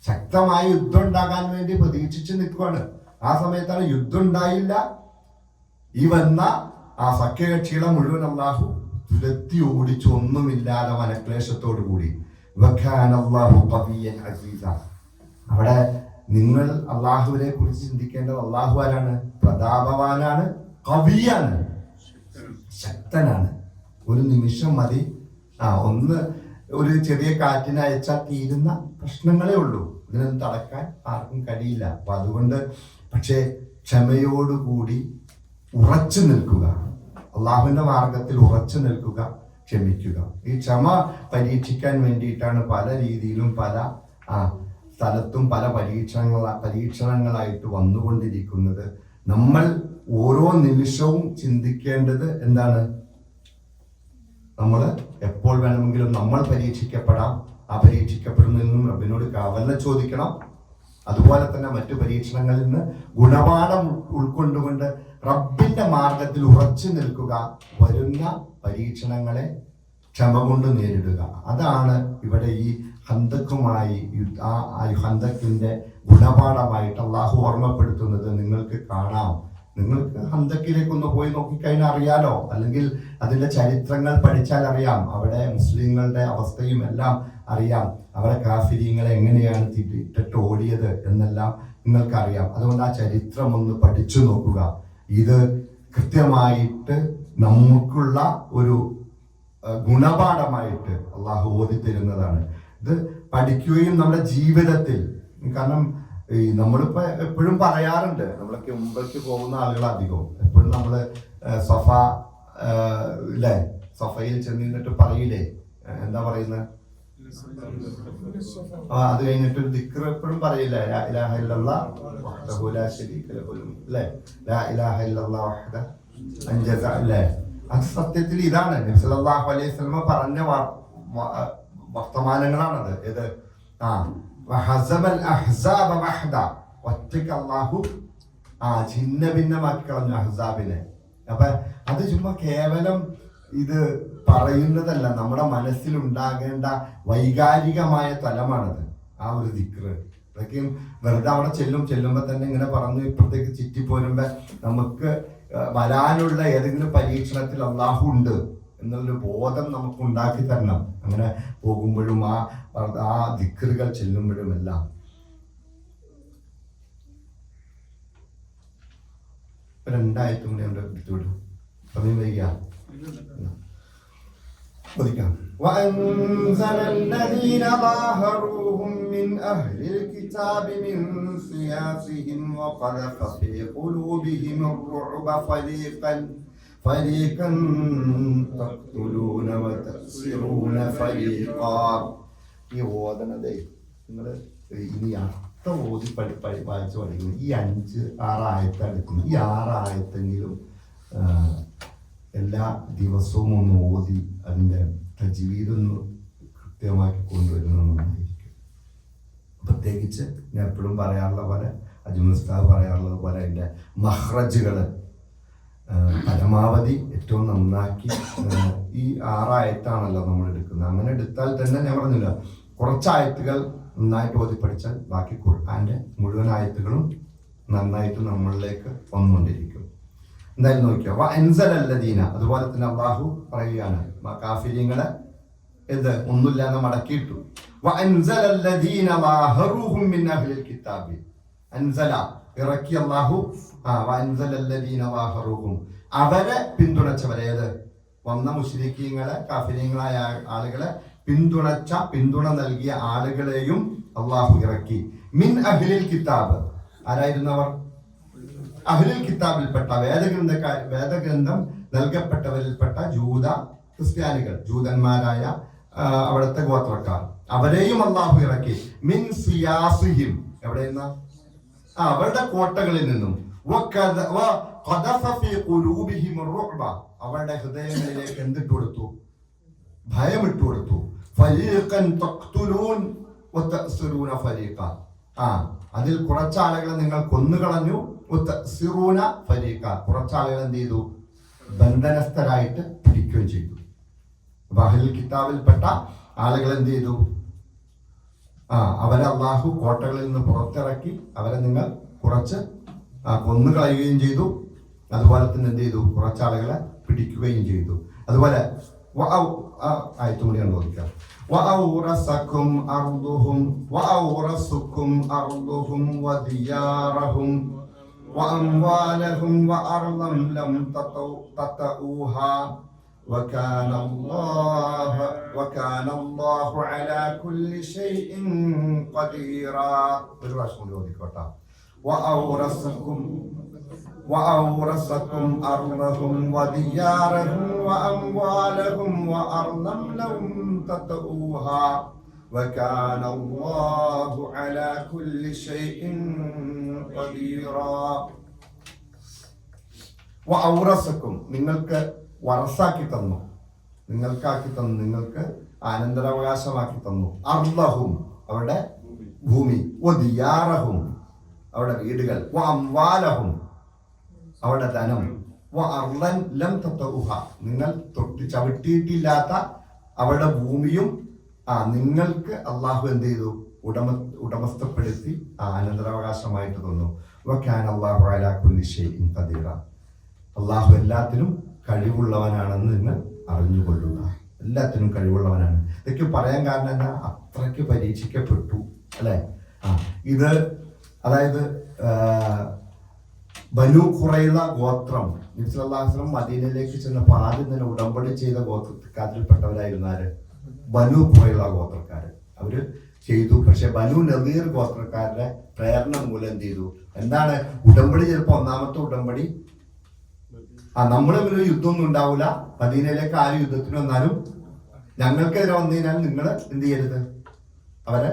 ശക്തമായ യുദ്ധം ഉണ്ടാകാൻ വേണ്ടി പ്രതീക്ഷിച്ച് നിൽക്കുകയാണ്. ആ സമയത്താണ് യുദ്ധം ഉണ്ടായില്ല. ഈ വന്ന സഖ്യകക്ഷികളെ മുഴുവൻ അള്ളാഹു തുരത്തി ഓടിച്ചു, ഒന്നുമില്ലാതെ മനക്ലേശത്തോടു കൂടി. അവിടെ നിങ്ങൾ അള്ളാഹുവിനെ കുറിച്ച് ചിന്തിക്കേണ്ടത്, അള്ളാഹു ആരാണ്? പ്രതാപവാനാണ്, കവിയാണ്, ശക്തനാണ്. ഒരു നിമിഷം മതി, ഒരു ചെറിയ കാറ്റിനെ അയച്ചാൽ തീരുന്ന പ്രശ്നങ്ങളേ ഉള്ളൂ. ഇതിനൊന്നും തടക്കാൻ ആർക്കും കഴിയില്ല. അപ്പൊ അതുകൊണ്ട് പക്ഷേ ക്ഷമയോടുകൂടി ഉറച്ചു നിൽക്കുക, അള്ളാഹുവിന്റെ മാർഗത്തിൽ ഉറച്ചു നിൽക്കുക, ക്ഷമിക്കുക. ഈ ക്ഷമ പരീക്ഷിക്കാൻ വേണ്ടിയിട്ടാണ് പല രീതിയിലും പല സ്ഥലത്തും പല പരീക്ഷണങ്ങളായിട്ട് വന്നുകൊണ്ടിരിക്കുന്നത്. നമ്മൾ ഓരോ നിമിഷവും ചിന്തിക്കേണ്ടത് എന്താണ്, നമ്മൾ എപ്പോൾ വേണമെങ്കിലും നമ്മൾ പരീക്ഷിക്കപ്പെടാം. ആ പരീക്ഷിക്കപ്പെടുന്നതിൽ നിന്നും റബ്ബിനോട് കാവലിനെ ചോദിക്കണം. അതുപോലെ തന്നെ മറ്റു പരീക്ഷണങ്ങളിൽ നിന്ന് ഗുണപാഠം ഉൾക്കൊണ്ടുകൊണ്ട് റബ്ബിന്റെ മാർഗത്തിൽ ഉറച്ചു നിൽക്കുക. വരുന്ന പരീക്ഷണങ്ങളെ ക്ഷമ കൊണ്ട് നേരിടുക. അതാണ് ഇവിടെ ഈ ഹന്തക്കുമായി ഹന്തക്കിന്റെ ഗുണപാഠമായിട്ട് അള്ളാഹു ഓർമ്മപ്പെടുത്തുന്നത്. നിങ്ങൾക്ക് കാണാം, നിങ്ങൾക്ക് ഹന്തക്കിലേക്കൊന്ന് പോയി നോക്കിക്കഴിഞ്ഞാൽ അറിയാലോ, അല്ലെങ്കിൽ അതിന്റെ ചരിത്രങ്ങൾ പഠിച്ചാൽ അറിയാം. അവിടെ മുസ്ലിങ്ങളുടെ അവസ്ഥയും എല്ലാം അറിയാം. അവരെ കാഫിരീങ്ങളെ എങ്ങനെയാണ് ഇട്ടിട്ട് ഓടിയത് എന്നെല്ലാം നിങ്ങൾക്കറിയാം. അതുകൊണ്ട് ആ ചരിത്രം ഒന്ന് പഠിച്ചു നോക്കുക. ഇത് കൃത്യമായിട്ട് നമുക്കുള്ള ഒരു ഗുണപാഠമായിട്ട് അള്ളാഹു ഓതിത്തരുന്നതാണ്. ഇത് പഠിക്കുകയും നമ്മുടെ ജീവിതത്തിൽ, കാരണം നമ്മളിപ്പോ എപ്പോഴും പറയാറുണ്ട്, നമ്മളൊക്കെ മുമ്പേക്ക് പോകുന്ന ആളുകൾ അധികവും എപ്പോഴും നമ്മള് സഫയിൽ ചെന്നിട്ട് പറയില്ലേ, എന്താ പറയുന്നത്, അത് കഴിഞ്ഞിട്ട് ഒരു ദിക്ർ എപ്പോഴും പറയില്ല, ലാ ഇലാഹ ഇല്ലല്ലാഹ് വഹ്ദഹു ലാ ശരീക ലഹു അല്ലേ, ലാ ഇലാഹ ഇല്ലല്ലാഹ് വഹ്ദഹു അൻജസ അല്ലേ. അത് സത്യത്തിൽ ഇതാണ് നബി സല്ലല്ലാഹു അലൈഹി വസല്ലം പറഞ്ഞ വർത്തമാനങ്ങളാണത്. ഇത് വഹസബൽ അഹ്സാബ വഹദ, ഒറ്റയ്ക്ക് അല്ലാഹു ഛിന്ന ഭിന്നമാക്കി കളഞ്ഞു അഹ്സാബിനെ. അപ്പൊ അത് ചുമ്മാ കേവലം ഇത് പറയുന്നതല്ല, നമ്മുടെ മനസ്സിലുണ്ടാകേണ്ട വൈകാരികമായ തലമാണത് ആ ഒരു ദിക്റ്. അതൊക്കെയും വെറുതെ അവിടെ ചെല്ലുമ്പോൾ തന്നെ ഇങ്ങനെ പറഞ്ഞു ഇപ്പുറത്തേക്ക് ചുറ്റിപ്പോരുമ്പോ നമുക്ക് വരാനുള്ള ഏതെങ്കിലും പരീക്ഷണത്തിൽ അള്ളാഹു ഉണ്ട് എന്നുള്ളൊരു ബോധം നമുക്ക് ഉണ്ടാക്കി തരണം. അങ്ങനെ പോകുമ്പോഴും ആ ദിക്റുകൾ ചെല്ലുമ്പോഴും എല്ലാം. രണ്ടായിട്ടും കൂടി അവിടെ എടുത്തുവിടും, സമയം വൈകിയാ وأنزل الذين ظاهروهم من أهل الكتاب من سياسهم وقذف في قلوبهم الرعب فريقا تقتلون وتأسرون فريقا. ഈ ഓതനതേ നിങ്ങൾ ഇനി അർത്ഥം ഓതി വായിച്ചു പഠിക്കുന്നു. ഈ 5-6 ആയത്ത് എടുക്കുന്നു. ഈ 6 ആയത്തെങ്കിലും എല്ലാ ദിവസവും ഒന്ന് ഓതി അതിൻ്റെ തജ്വീദൊന്ന് കൃത്യമാക്കി കൊണ്ടുവരുന്നതായിരിക്കും. പ്രത്യേകിച്ച് ഞാൻ എപ്പോഴും പറയാറുള്ള പോലെ, അജ്മൽ ഉസ്താദ് പറയാറുള്ളത് പോലെ അതിൻ്റെ മഹ്റജുകൾ പരമാവധി ഏറ്റവും നന്നാക്കി ഈ 6 ആയത്താണല്ലോ നമ്മൾ എടുക്കുന്നത്. അങ്ങനെ എടുത്താൽ തന്നെ ഞാൻ പറഞ്ഞില്ല, കുറച്ച് ആയത്തുകൾ നന്നായിട്ട് ഓതി പഠിച്ചാൽ ബാക്കി ഖുർആന്റെ മുഴുവൻ ആയത്തുകളും നന്നായിട്ട് നമ്മളിലേക്ക് വന്നുകൊണ്ടിരിക്കും. എന്തായാലും നോക്കിയോ വഅൻസലല്ലദീന, അതുപോലെ തന്നെ അല്ലാഹു പറയുകയാണ് കാഫിരീങ്ങളെ ഇത് ഒന്നുമില്ലാതെ മടക്കിയിട്ടു. വഅൻസലല്ലദീന ളാഹറുഹും മിൻ അഹ്ലിൽ കിതാബി, അൻസല ഇറക്കി അല്ലാഹു. വഅൻസലല്ലദീന ളാഹറുഹും, അവരെ പിന്തുണച്ചവരേത് വന്ന മുശ്രിക്കീങ്ങളെ കാഫിരീങ്ങളായ ആളുകളെ പിന്തുണ നൽകിയ ആളുകളെയും അല്ലാഹു ഇറക്കി. മിൻ അഹ്ലിൽ കിതാബ്, ആരായിരുന്നവർ? അഹ്ലുൽ കിതാബിൽപ്പെട്ട വേദഗ്രന്ഥം നൽകപ്പെട്ടവരിൽപ്പെട്ട ക്രിസ്ത്യാനികൾ, ജൂതന്മാരായ അവിടുത്തെ ഗോത്രക്കാർ, അവരെയും അല്ലാഹു ഇറക്കി. മിൻ സിയാസിഹിം, എവിടെയെന്ന അവരുടെ കോട്ടകളിൽ നിന്നും. അവരുടെ ഹൃദയങ്ങളിലേക്ക് എന്തിട്ടു കൊടുത്തു? ഭയമിട്ടു കൊടുത്തു. ഫരീഖൻ തഖ്തുലൂൻ വതഅ്സിറൂന ഫരീഖ, അതിൽ കുറച്ചാളുകളെ നിങ്ങൾ കൊന്നുകളഞ്ഞു. സിറൂന ഫരീഖ, കുറച്ചാളുകൾ എന്ത് ചെയ്തു? ബന്ധനസ്ഥരായിട്ട് പിടിക്കുകയും ചെയ്തു. അപ്പൊ അഹ്ലുൽ കിതാബിൽപ്പെട്ട ആളുകൾ എന്ത് ചെയ്തു? അവരെ അല്ലാഹു കോട്ടകളിൽ നിന്ന് പുറത്തിറക്കി അവരെ നിങ്ങൾ കുറച്ച് കൊന്നുകളയുകയും ചെയ്തു. അതുപോലെ തന്നെ എന്ത് ചെയ്തു? കുറച്ചാളുകളെ പിടിക്കുകയും ചെയ്തു. അതുപോലെ ആയത്തും കൂടി അനുവദിക്കാം. وأورثكم أرضهم وديارهم وأموالهم وأرضا لم تطئوها وكان الله على كل شيء قديرا. وأورثكم أرضهم وديارهم وأموالهم وأرضا لم تطئوها وكان الله على كل شيء قديرا. وأورثكم, നിങ്ങൾക്ക് വറസാക്കി തന്നു, നിങ്ങൾക്കാക്കി തന്നു, നിങ്ങൾക്ക് അനന്തരാവകാശമാക്കി തന്നു. അർളഹും, അവരുടെ ഭൂമി. വദിയാറഹും, അവരുടെ വീടുകൾ. വഅംവാലഹും, അവരുടെ ധനം. വഅർളൻ ലം തതഉഹ, നിങ്ങൾ തൊട്ട് ചവിട്ടിയിട്ടില്ലാത്ത അവരുടെ ഭൂമിയും നിങ്ങൾക്ക് അള്ളാഹു എന്ത് ചെയ്തു? ഉടമസ്ഥപ്പെടുത്തി അനന്തരാവകാശമായിട്ട് തന്നു. വകാന അല്ലാഹു അലാ കുല്ലി ഷൈഇൻ ഖദീറ, അള്ളാഹു എല്ലാത്തിനും കഴിവുള്ളവനാണെന്ന് നിങ്ങൾ അറിഞ്ഞുകൊള്ളുക. എല്ലാത്തിനും കഴിവുള്ളവനാണ്. ഇതൊക്കെ പറയാൻ കാരണം എന്താ? അത്രയ്ക്ക് പരീക്ഷിക്കപ്പെട്ടു അല്ലെ. ഇത് അതായത് ബനു ഖുറൈള ഗോത്രം നബി സല്ലല്ലാഹു അലൈഹി വസല്ലം മദീനയിലേക്ക് ചെന്നപ്പോൾ ആദ്യം തന്നെ ഉടമ്പടി ചെയ്ത ഗോത്രക്കാരിൽപ്പെട്ടവരായിരുന്നു ആര്? ബനു ഖുറൈള ഗോത്രക്കാര്. അവര് ചെയ്തു. പക്ഷെ ബനു നദീർ ഗോത്രക്കാരുടെ പ്രേരണ മൂലം എന്ത് ചെയ്തു? എന്താണ് ഉടമ്പടി? ചിലപ്പോ ഒന്നാമത്തെ ഉടമ്പടി നമ്മള് ഒരു യുദ്ധമൊന്നും ഉണ്ടാവില്ല, മദീനയിലേക്ക് ആരും യുദ്ധത്തിന് വന്നാലും ഞങ്ങൾക്കെതിരെ വന്നു കഴിഞ്ഞാൽ നിങ്ങൾ എന്ത് ചെയ്യരുത്, അവരെ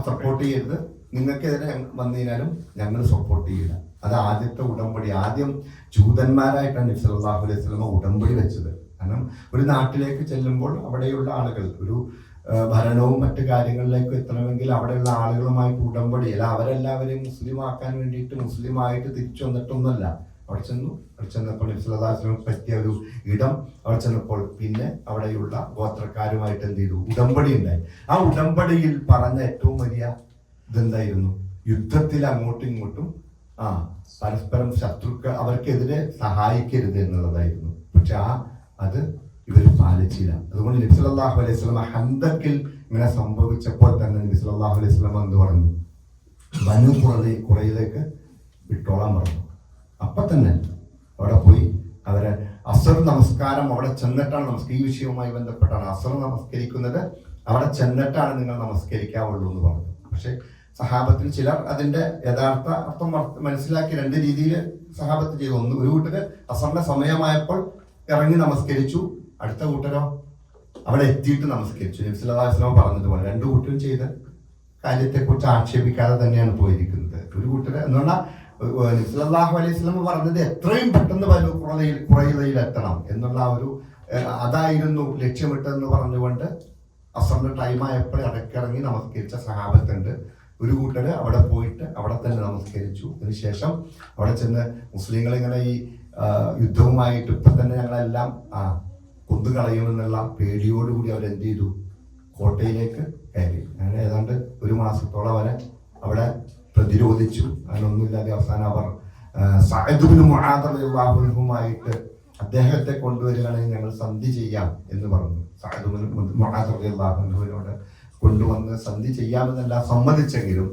സപ്പോർട്ട് ചെയ്യരുത്. നിങ്ങൾക്കെതിരെ വന്നു കഴിഞ്ഞാലും ഞങ്ങൾ സപ്പോർട്ട് ചെയ്യില്ല. അത് ആദ്യത്തെ ഉടമ്പടി. ആദ്യം ജൂതന്മാരായിട്ടാണ് നബി സല്ലല്ലാഹു അലൈഹി വസല്ലം ഉടമ്പടി വെച്ചത്. കാരണം ഒരു നാട്ടിലേക്ക് ചെല്ലുമ്പോൾ അവിടെയുള്ള ആളുകൾ ഒരു ഭരണവും മറ്റു കാര്യങ്ങളിലേക്ക് എത്തണമെങ്കിൽ അവിടെയുള്ള ആളുകളുമായിട്ട് ഉടമ്പടി അല്ല, അവരെല്ലാവരെയും മുസ്ലിം ആക്കാൻ വേണ്ടിയിട്ട് മുസ്ലിം ആയിട്ട് തിരിച്ചു വന്നിട്ടൊന്നുമല്ല. അവിടെ ചെന്നപ്പോൾ നബി സല്ലല്ലാഹു അലൈഹി വസല്ലം പറ്റിയ ഒരു ഇടം അവിടെ ചെന്നപ്പോൾ പിന്നെ അവിടെയുള്ള ഗോത്രക്കാരുമായിട്ട് എന്ത് ചെയ്തു, ഉടമ്പടി ഉണ്ടായി. ആ ഉടമ്പടിയിൽ പറഞ്ഞ ഏറ്റവും വലിയ ഇതെന്തായിരുന്നു, യുദ്ധത്തിൽ അങ്ങോട്ടും ഇങ്ങോട്ടും പരസ്പരം ശത്രുക്കൾ അവർക്കെതിരെ സഹായിക്കരുത് എന്നുള്ളതായിരുന്നു. പക്ഷെ അത് ഇവർ പാലിച്ചില്ല. അതുകൊണ്ട് നബി സല്ലല്ലാഹു അലൈഹി വസല്ലം ഹന്തക്കിൽ ഇങ്ങനെ സംഭവിച്ചപ്പോൾ തന്നെ നബി സല്ലല്ലാഹു അലൈഹി വസല്ലം എന്ത് പറഞ്ഞു, ബനൂ ഖുറൈളയിലേക്ക് വിട്ടോളാൻ പറഞ്ഞു. അപ്പൊ തന്നെ അവിടെ പോയി അവരെ അസ്ർ നമസ്കാരം അവിടെ ചെന്നിട്ടാണ് ഈ വിഷയവുമായി ബന്ധപ്പെട്ടാണ് അസ്ർ നമസ്കരിക്കുന്നത്, അവിടെ ചെന്നിട്ടാണ് നിങ്ങൾ നമസ്കരിക്കാവുള്ളൂ എന്ന് പറഞ്ഞു. പക്ഷെ സഹാബത്തിൽ ചിലർ അതിന്റെ യഥാർത്ഥ അർത്ഥം മനസ്സിലാക്കി രണ്ട് രീതിയിൽ സഹാബത്ത് ചെയ്തു. ഒരു കൂട്ടര് അസറിന്റെ സമയമായപ്പോൾ ഇറങ്ങി നമസ്കരിച്ചു, അടുത്ത കൂട്ടരോ അവിടെ എത്തിയിട്ട് നമസ്കരിച്ചു. നബി സല്ലല്ലാഹു അലൈഹി വസല്ലം പറഞ്ഞതുപോലെ രണ്ടു കൂട്ടരും ചെയ്ത കാര്യത്തെക്കുറിച്ച് ആക്ഷേപിക്കാതെ തന്നെയാണ് പോയിരിക്കുന്നത്. ഒരു കൂട്ടര് എന്ന് പറഞ്ഞാൽ നബി സല്ലല്ലാഹു അലൈഹി വസല്ലം പറഞ്ഞത് എത്രയും പെട്ടെന്ന് ബനൂ ഖുറൈളയിൽ എത്തണം എന്നുള്ള ഒരു അതായിരുന്നു ലക്ഷ്യമിട്ടെന്ന് പറഞ്ഞുകൊണ്ട് അസറിന്റെ ടൈമായപ്പോൾ ഇടയ്ക്കിറങ്ങി നമസ്കരിച്ച സഹാബത്തുണ്ട്. ഒരു കൂട്ടര് അവിടെ പോയിട്ട് അവിടെ തന്നെ നമസ്കരിച്ചു. അതിനുശേഷം അവിടെ ചെന്ന് മുസ്ലിങ്ങൾ ഇങ്ങനെ ഈ യുദ്ധവുമായിട്ട് ഇപ്പൊ തന്നെ ഞങ്ങളെല്ലാം കൊന്നുകളയുമെന്നുള്ള പേടിയോടുകൂടി അവരെന്ത് ചെയ്തു, കോട്ടയിലേക്ക് കയറി. അങ്ങനെ ഏതാണ്ട് ഒരു മാസത്തോളം അവരെ അവിടെ പ്രതിരോധിച്ചു. അതിനൊന്നുമില്ലാതെ അവസാനം അവർ സഅദ് ഇബ്നു മുആദ് റളിയല്ലാഹു അൻഹുമായിട്ട് അദ്ദേഹത്തെ കൊണ്ടുവരികയാണെങ്കിൽ ഞങ്ങൾ സന്ധി ചെയ്യാം എന്ന് പറഞ്ഞു. സഅദ് ഇബ്നു മുആദ് റളിയല്ലാഹു അൻഹുവിനോട് കൊണ്ടുവന്ന് സന്ധി ചെയ്യാമെന്നെല്ലാം സമ്മതിച്ചെങ്കിലും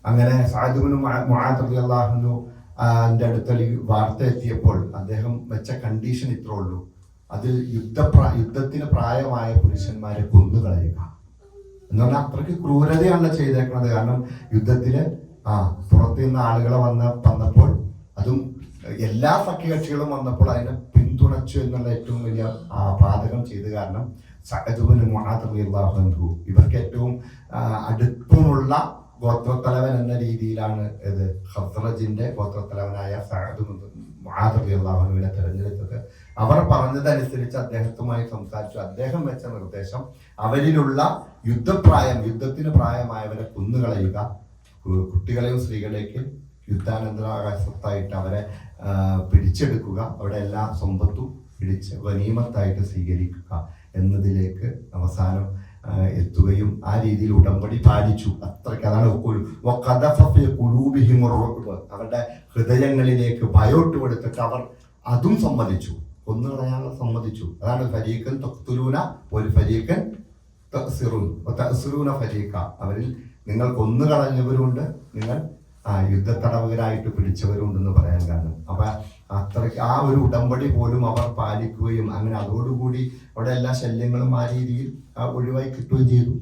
അങ്ങനെ സഅദ് ഇബ്നു മുആദ് റളിയല്ലാഹു അൻഹു അതിന്റെ അടുത്ത വാർത്ത എത്തിയപ്പോൾ അദ്ദേഹം വെച്ച കണ്ടീഷൻ ഇത്രേ ഉള്ളൂ, അതിൽ യുദ്ധത്തിന് പ്രായമായ പുരുഷന്മാരെ കൊന്നുകളയുക എന്ന് പറഞ്ഞാൽ അത്രയ്ക്ക് ക്രൂരതയാണല്ലോ ചെയ്തേക്കുന്നത്. കാരണം യുദ്ധത്തില് പുറത്തു നിന്ന് ആളുകളെ വന്നപ്പോൾ അതും എല്ലാ സഖ്യകക്ഷികളും വന്നപ്പോൾ അതിനെ പിന്തുണച്ചു എന്നുള്ള ഏറ്റവും വലിയ പാതകം ചെയ്ത്. കാരണം സഅദ് ഇബ്നു മുആദ് റളിയല്ലാഹു അൻഹു ഇവർക്ക് ഏറ്റവും അടുപ്പമുള്ള ഗോത്രത്തലവൻ എന്ന രീതിയിലാണ് ഇത് ഖസ്റജിന്റെ ഗോത്രത്തലവനായ സഅദ് ഇബ്നു മുആദ് റളിയല്ലാഹു അൻഹുവിനെ തെരഞ്ഞെടുത്തത്. അവർ പറഞ്ഞതനുസരിച്ച് അദ്ദേഹത്തുമായി സംസാരിച്ചു. അദ്ദേഹം വെച്ച നിർദ്ദേശം അവരിലുള്ള യുദ്ധത്തിന് പ്രായമായവരെ കൊന്നുകളയുക, കുട്ടികളെയും സ്ത്രീകളെയൊക്കെ യുദ്ധാനന്തരാവസ്ഥയായിട്ട് അവരെ പിടിച്ചെടുക്കുക, അവിടെ എല്ലാ സമ്പത്തും പിടിച്ച് ഗനീമത്തായിട്ട് സ്വീകരിക്കുക എന്നതിലേക്ക് അവസാനം എത്തുകയും ആ രീതിയിൽ ഉടമ്പടി പാലിച്ചു. അത്രയ്ക്ക് അതാണ് അവരുടെ ഹൃദയങ്ങളിലേക്ക് ഭയോട്ട് കൊടുത്തിട്ട് അവർ അതും സമ്മതിച്ചു, കൊന്നുകളയാനുള്ള സമ്മതിച്ചു. അതാണ് ഫരീഖൻ തഖ്തുലൂന ഒരു ഫരീഖൻ തഅ്സിറൂന ഫരീഖ. അവരിൽ നിങ്ങൾ കൊന്നുകളഞ്ഞവരുണ്ട്, നിങ്ങൾ യുദ്ധത്തടവുകരായിട്ട് പിടിച്ചവരുണ്ടെന്ന് പറയാൻ കാരണം. അപ്പൊ അത്രയ്ക്ക് ആ ഒരു ഉടമ്പടി പോലും അവർ പാലിക്കുകയും അങ്ങനെ അതോടുകൂടി അവിടെ എല്ലാ ശല്യങ്ങളും ആ രീതിയിൽ ഒഴിവായി കിട്ടുകയും ചെയ്തു.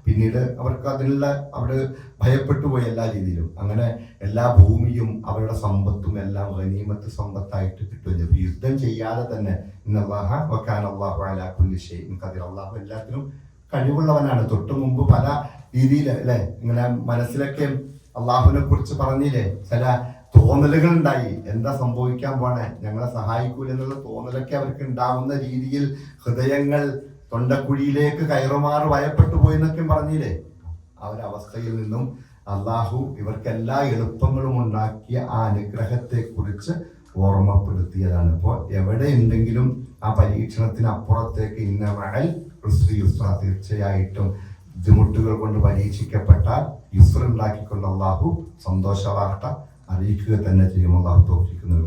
പിന്നീട് അവർക്ക് അതിനുള്ള അവിടെ ഭയപ്പെട്ടു പോയി എല്ലാ രീതിയിലും. അങ്ങനെ എല്ലാ ഭൂമിയും അവരുടെ സമ്പത്തും എല്ലാം ഗനീമത്ത് സമ്പത്തായിട്ട് കിട്ടുകയും ചെയ്തു. യുദ്ധം ചെയ്യാതെ തന്നെ ഇന്നല്ലാഹ വകാന അല്ലാഹു അലാ കുല്ലി ഷൈഇൻ ഖദീർ, അല്ലാഹു എല്ലാത്തിനും കഴിവുള്ളവനാണ്. തൊട്ടു മുമ്പ് പല രീതിയിൽ അല്ലെ ഇങ്ങനെ മനസ്സിലൊക്കെ അള്ളാഹുവിനെ കുറിച്ച് പറഞ്ഞില്ലേ, ചില തോന്നലുകൾ ഉണ്ടായി, എന്താ സംഭവിക്കാൻ പോണേ, ഞങ്ങളെ സഹായിക്കൂല എന്നുള്ള തോന്നലൊക്കെ അവർക്ക് ഉണ്ടാവുന്ന രീതിയിൽ ഹൃദയങ്ങൾ തൊണ്ടക്കുഴിയിലേക്ക് കയറുമാറ് ഭയപ്പെട്ടു പോയി എന്നൊക്കെ പറഞ്ഞില്ലേ. ആ ഒരു അവസ്ഥയിൽ നിന്നും അള്ളാഹു ഇവർക്കെല്ലാ എളുപ്പങ്ങളും ഉണ്ടാക്കിയ ആ അനുഗ്രഹത്തെ കുറിച്ച് ഓർമ്മപ്പെടുത്തിയതാണ്. ഇപ്പോൾ എവിടെ ഉണ്ടെങ്കിലും ആ പരീക്ഷണത്തിന് അപ്പുറത്തേക്ക് തീർച്ചയായിട്ടും ബുദ്ധിമുട്ടുകൾ കൊണ്ട് പരീക്ഷിക്കപ്പെട്ടാൽ യുസ്ർ ഉണ്ടാക്കിക്കൊണ്ട് അള്ളാഹു സന്തോഷ വാർത്ത അറിയിക്കുക തന്നെ ചെയ്യും. അള്ളാഹു തൗഫീഖ് നൽകും.